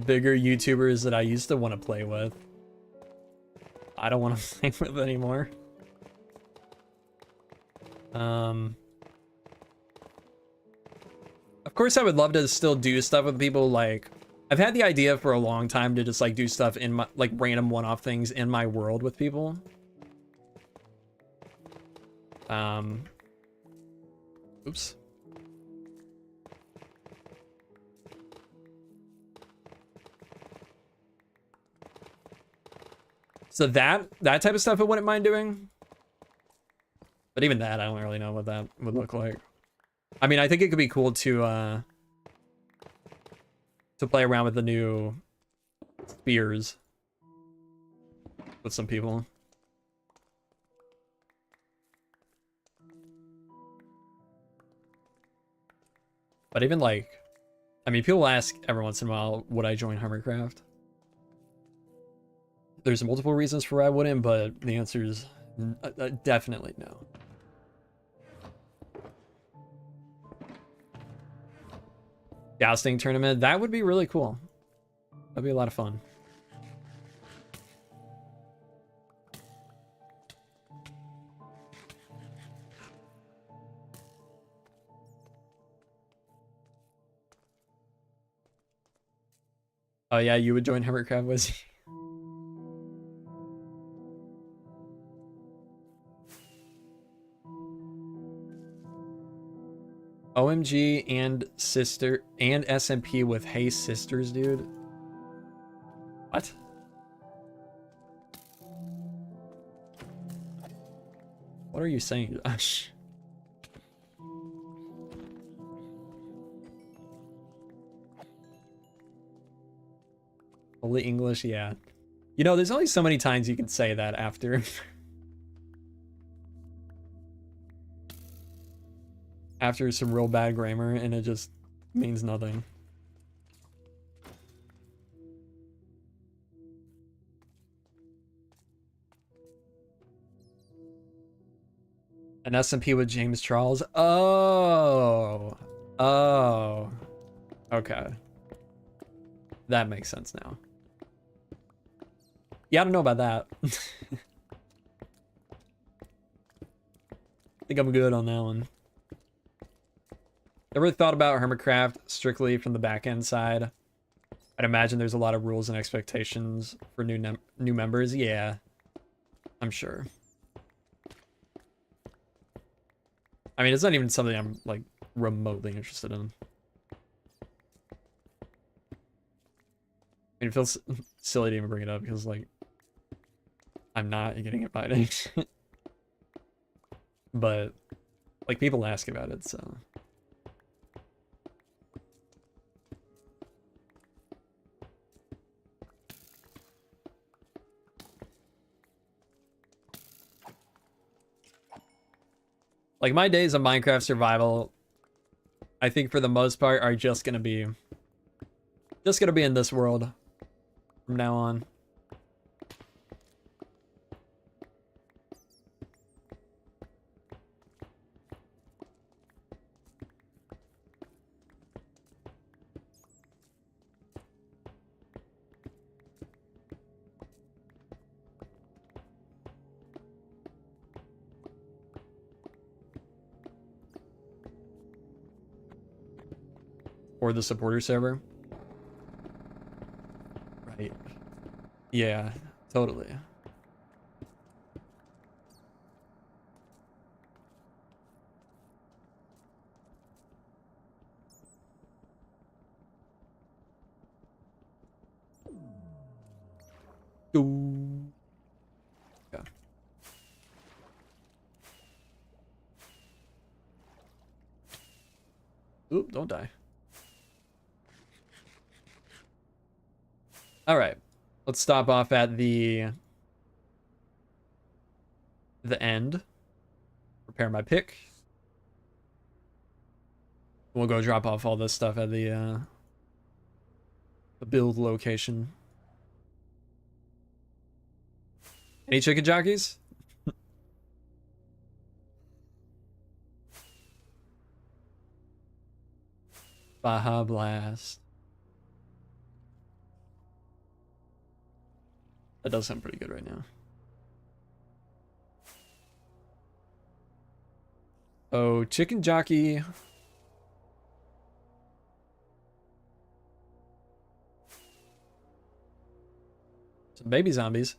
bigger YouTubers that I used to want to play with, I don't want to play with anymore. Of course, I would love to still do stuff with people. Like, I've had the idea for a long time to just like do stuff in my, like, random one-off things in my world with people. Oops. So that type of stuff I wouldn't mind doing. But even that, I don't really know what that would look like. I mean, I think it could be cool to to play around with the new spears with some people. But even like, I mean, people ask every once in a while, would I join Hermitcraft? There's multiple reasons for why I wouldn't, but the answer is definitely no. Jousting tournament, that would be really cool. That'd be a lot of fun. Oh yeah, you would join Hermitcraft, was he? OMG and sister and SMP with Hey Sisters, dude. What? What are you saying, Josh? Holy English, yeah. You know, there's only so many times you can say that after. After some real bad grammar, and it just means nothing. An SMP with James Charles? Oh. Oh. Okay. That makes sense now. Yeah, I don't know about that. I think I'm good on that one. Ever thought about Hermitcraft strictly from the back-end side? I'd imagine there's a lot of rules and expectations for new members. Yeah, I'm sure. I mean, it's not even something I'm, like, remotely interested in. I mean, it feels silly to even bring it up because, like, I'm not getting invited. But, like, people ask about it, so... Like, my days of Minecraft survival, I think for the most part, are just gonna be in this world from now on. Or the supporter server. Right. Yeah, totally. Ooh. Yeah. Oop, don't die. All right, let's stop off at the end. Prepare my pick. We'll go drop off all this stuff at the build location. Any chicken jockeys? Baja Blast. That does sound pretty good right now. Oh, chicken jockey. Some baby zombies.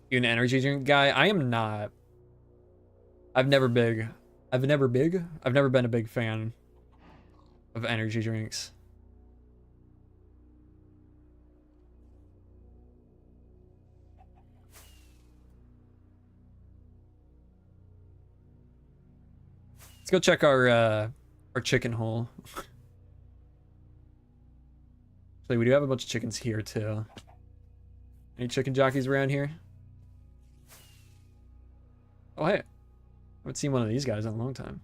You an energy drink guy? I am not. I've never been a big fan of energy drinks. Let's go check our chicken hole. So we do have a bunch of chickens here too. Any chicken jockeys around here? Oh hey, I haven't seen one of these guys in a long time.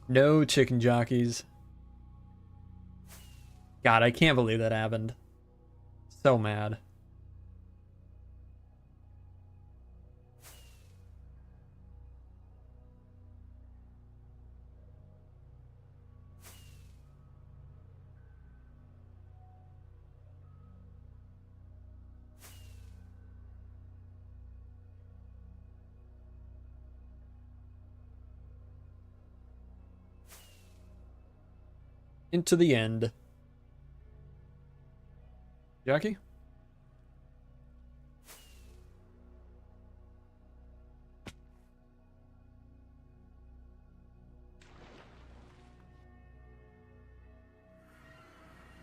No chicken jockeys. God, I can't believe that happened. So mad. Into the end. Jackie?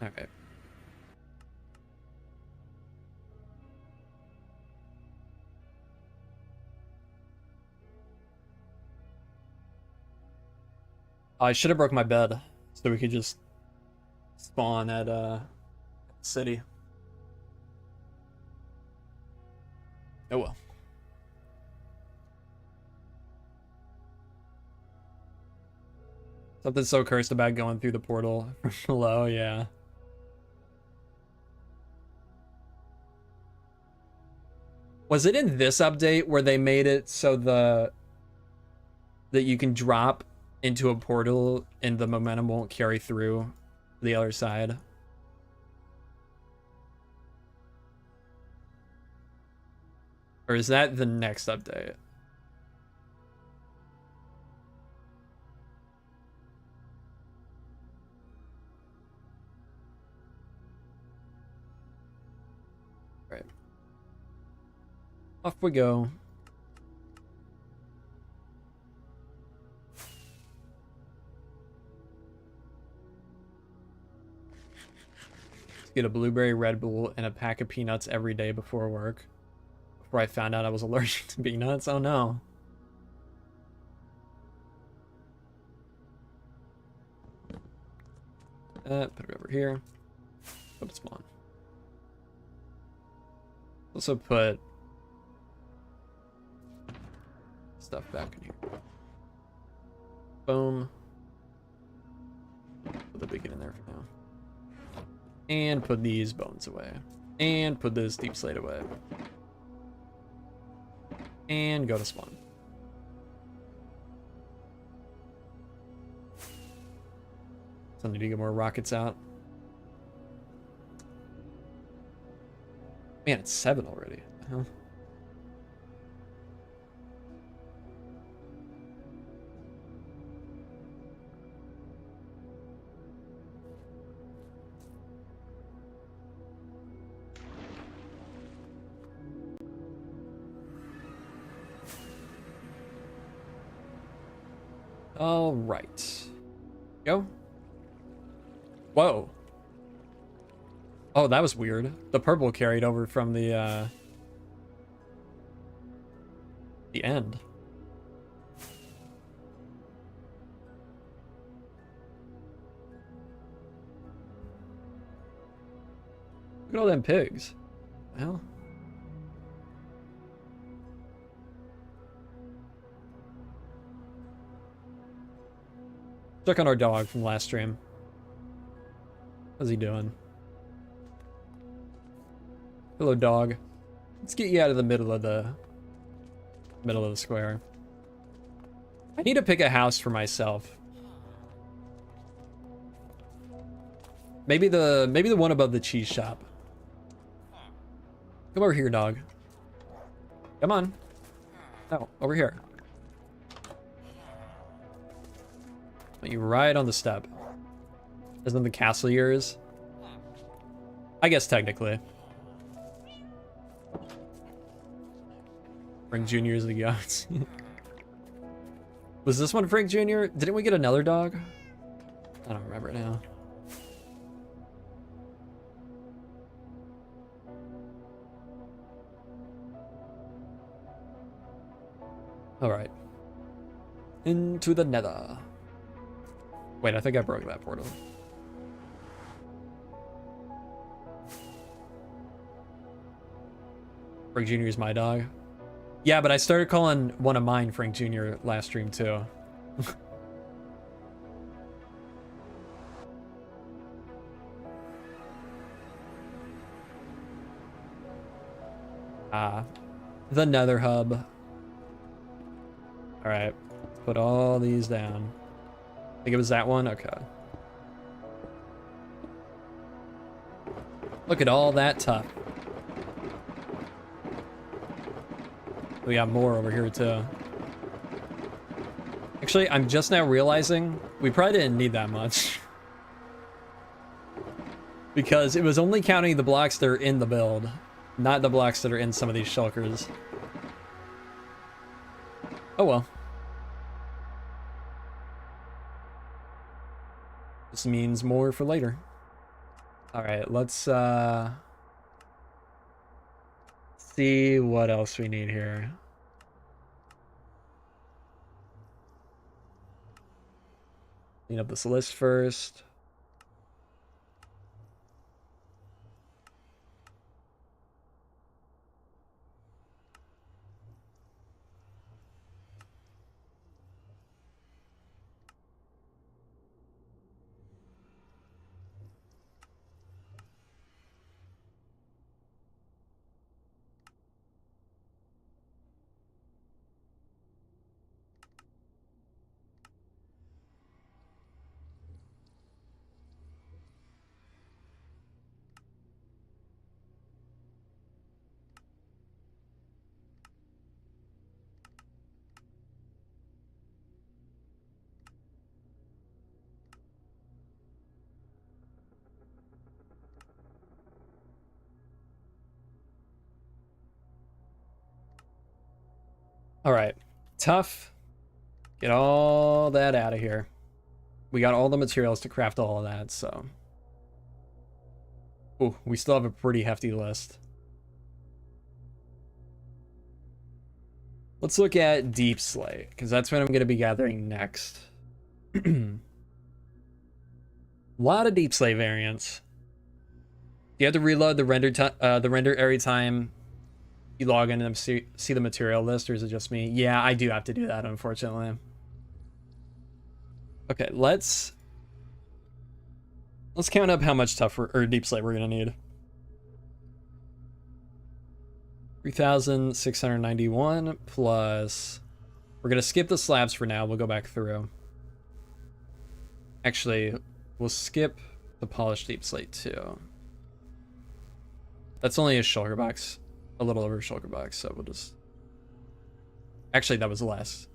Okay. I should have broke my bed so we could just spawn at city. Oh well. Something so cursed about going through the portal from below, yeah. Was it in this update where they made it so that you can drop into a portal and the momentum won't carry through the other side? Or is that the next update? Right. Off we go. Get a blueberry Red Bull and a pack of peanuts every day before work. Before I found out I was allergic to peanuts. Oh no. Put it over here. Put it spawn. Also put stuff back in here. Boom. Put the beacon in there for now. And put these bones away. And put this deep slate away. And go to spawn. So I need to get more rockets out. Man, it's 7 already. What the hell? All right. Go. Whoa. Oh, that was weird. The purple carried over from the end. Look at all them pigs. What the hell? Check on our dog from last stream. How's he doing? Hello, dog. Let's get you out of the middle of the square. I need to pick a house for myself. Maybe the one above the cheese shop. Come over here, dog. Come on. No, over here. Put you right on the step. Isn't the castle yours? I guess technically. Frank Jr. is the gods. Was this one Frank Jr.? Didn't we get another dog? I don't remember now. Alright. Into the nether. Wait, I think I broke that portal. Frank Jr. is my dog. Yeah, but I started calling one of mine Frank Jr. last stream too. The nether hub. Alright, let's put all these down. I think it was that one? Okay. Look at all that tuff. We got more over here too. Actually, I'm just now realizing we probably didn't need that much. Because it was only counting the blocks that are in the build, not the blocks that are in some of these shulkers. Oh well. This means more for later. Alright, let's see what else we need here. Clean up this list first. All right, tough. Get all that out of here. We got all the materials to craft all of that, so. Ooh, we still have a pretty hefty list. Let's look at Deep Slate, because that's what I'm going to be gathering next. A lot of Deep Slate variants. You have to reload the render every time you log in and see the material list, or is it just me? Yeah, I do have to do that, unfortunately. Okay, let's count up how much Deep Slate we're gonna need. 3,691 plus. We're gonna skip the slabs for now. We'll go back through. Actually, we'll skip the polished Deep Slate too. That's only a shulker box. A little over a shulker box, so we'll just... Actually, that was less.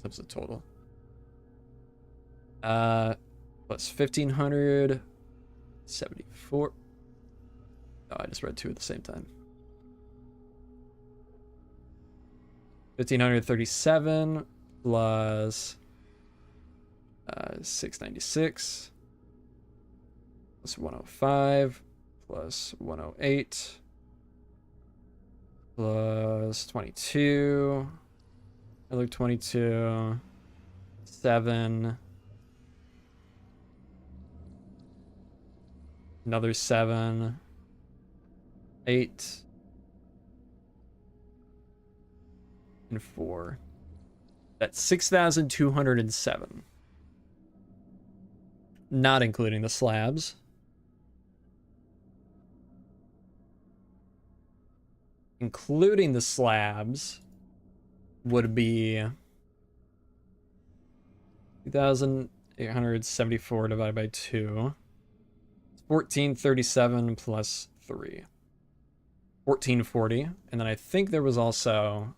That was the total. Plus 1,574. Oh, I just read two at the same time. 1,537 plus 696 plus 105 plus 108 plus 22, another 22, 7, another 7, 8, and 4. That's 6,207. Not including the slabs. including the slabs, would be 2,874 divided by 2. 1437 plus 3. 1440. And then I think there was also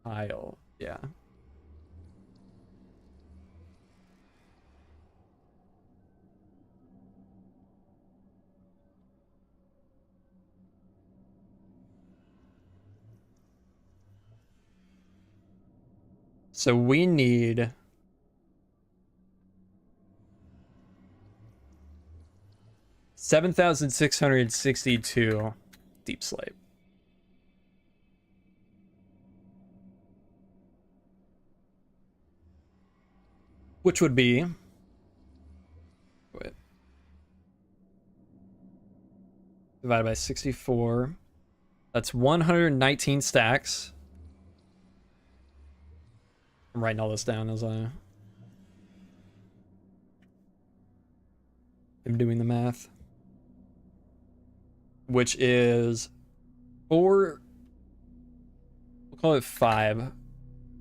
tile. Yeah. So we need 7,662 deep slate. Which would be, wait, divided by 64. That's 119 stacks. I'm writing all this down as I'm doing the math. Which is 4, we'll call it 5.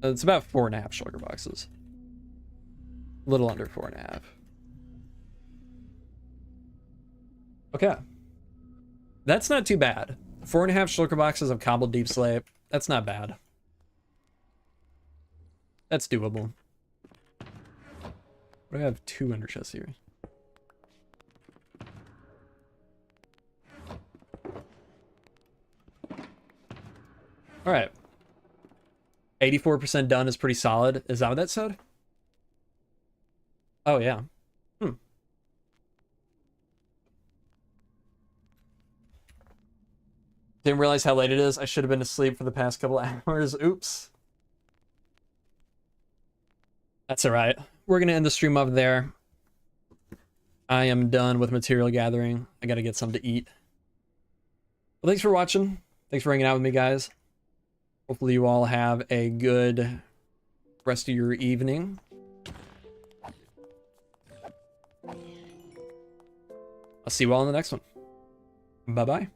It's about 4.5 shulker boxes. A little under 4.5. Okay. That's not too bad. 4.5 shulker boxes of cobbled deep slate. That's not bad. That's doable. What do I have 2 under chests here? All right. 84% done is pretty solid. Is that what that said? Oh, yeah. Didn't realize how late it is. I should have been asleep for the past couple hours. Oops. That's all right. We're going to end the stream up there. I am done with material gathering. I got to get something to eat. Well, thanks for watching. Thanks for hanging out with me, guys. Hopefully you all have a good rest of your evening. I'll see you all in the next one. Bye-bye.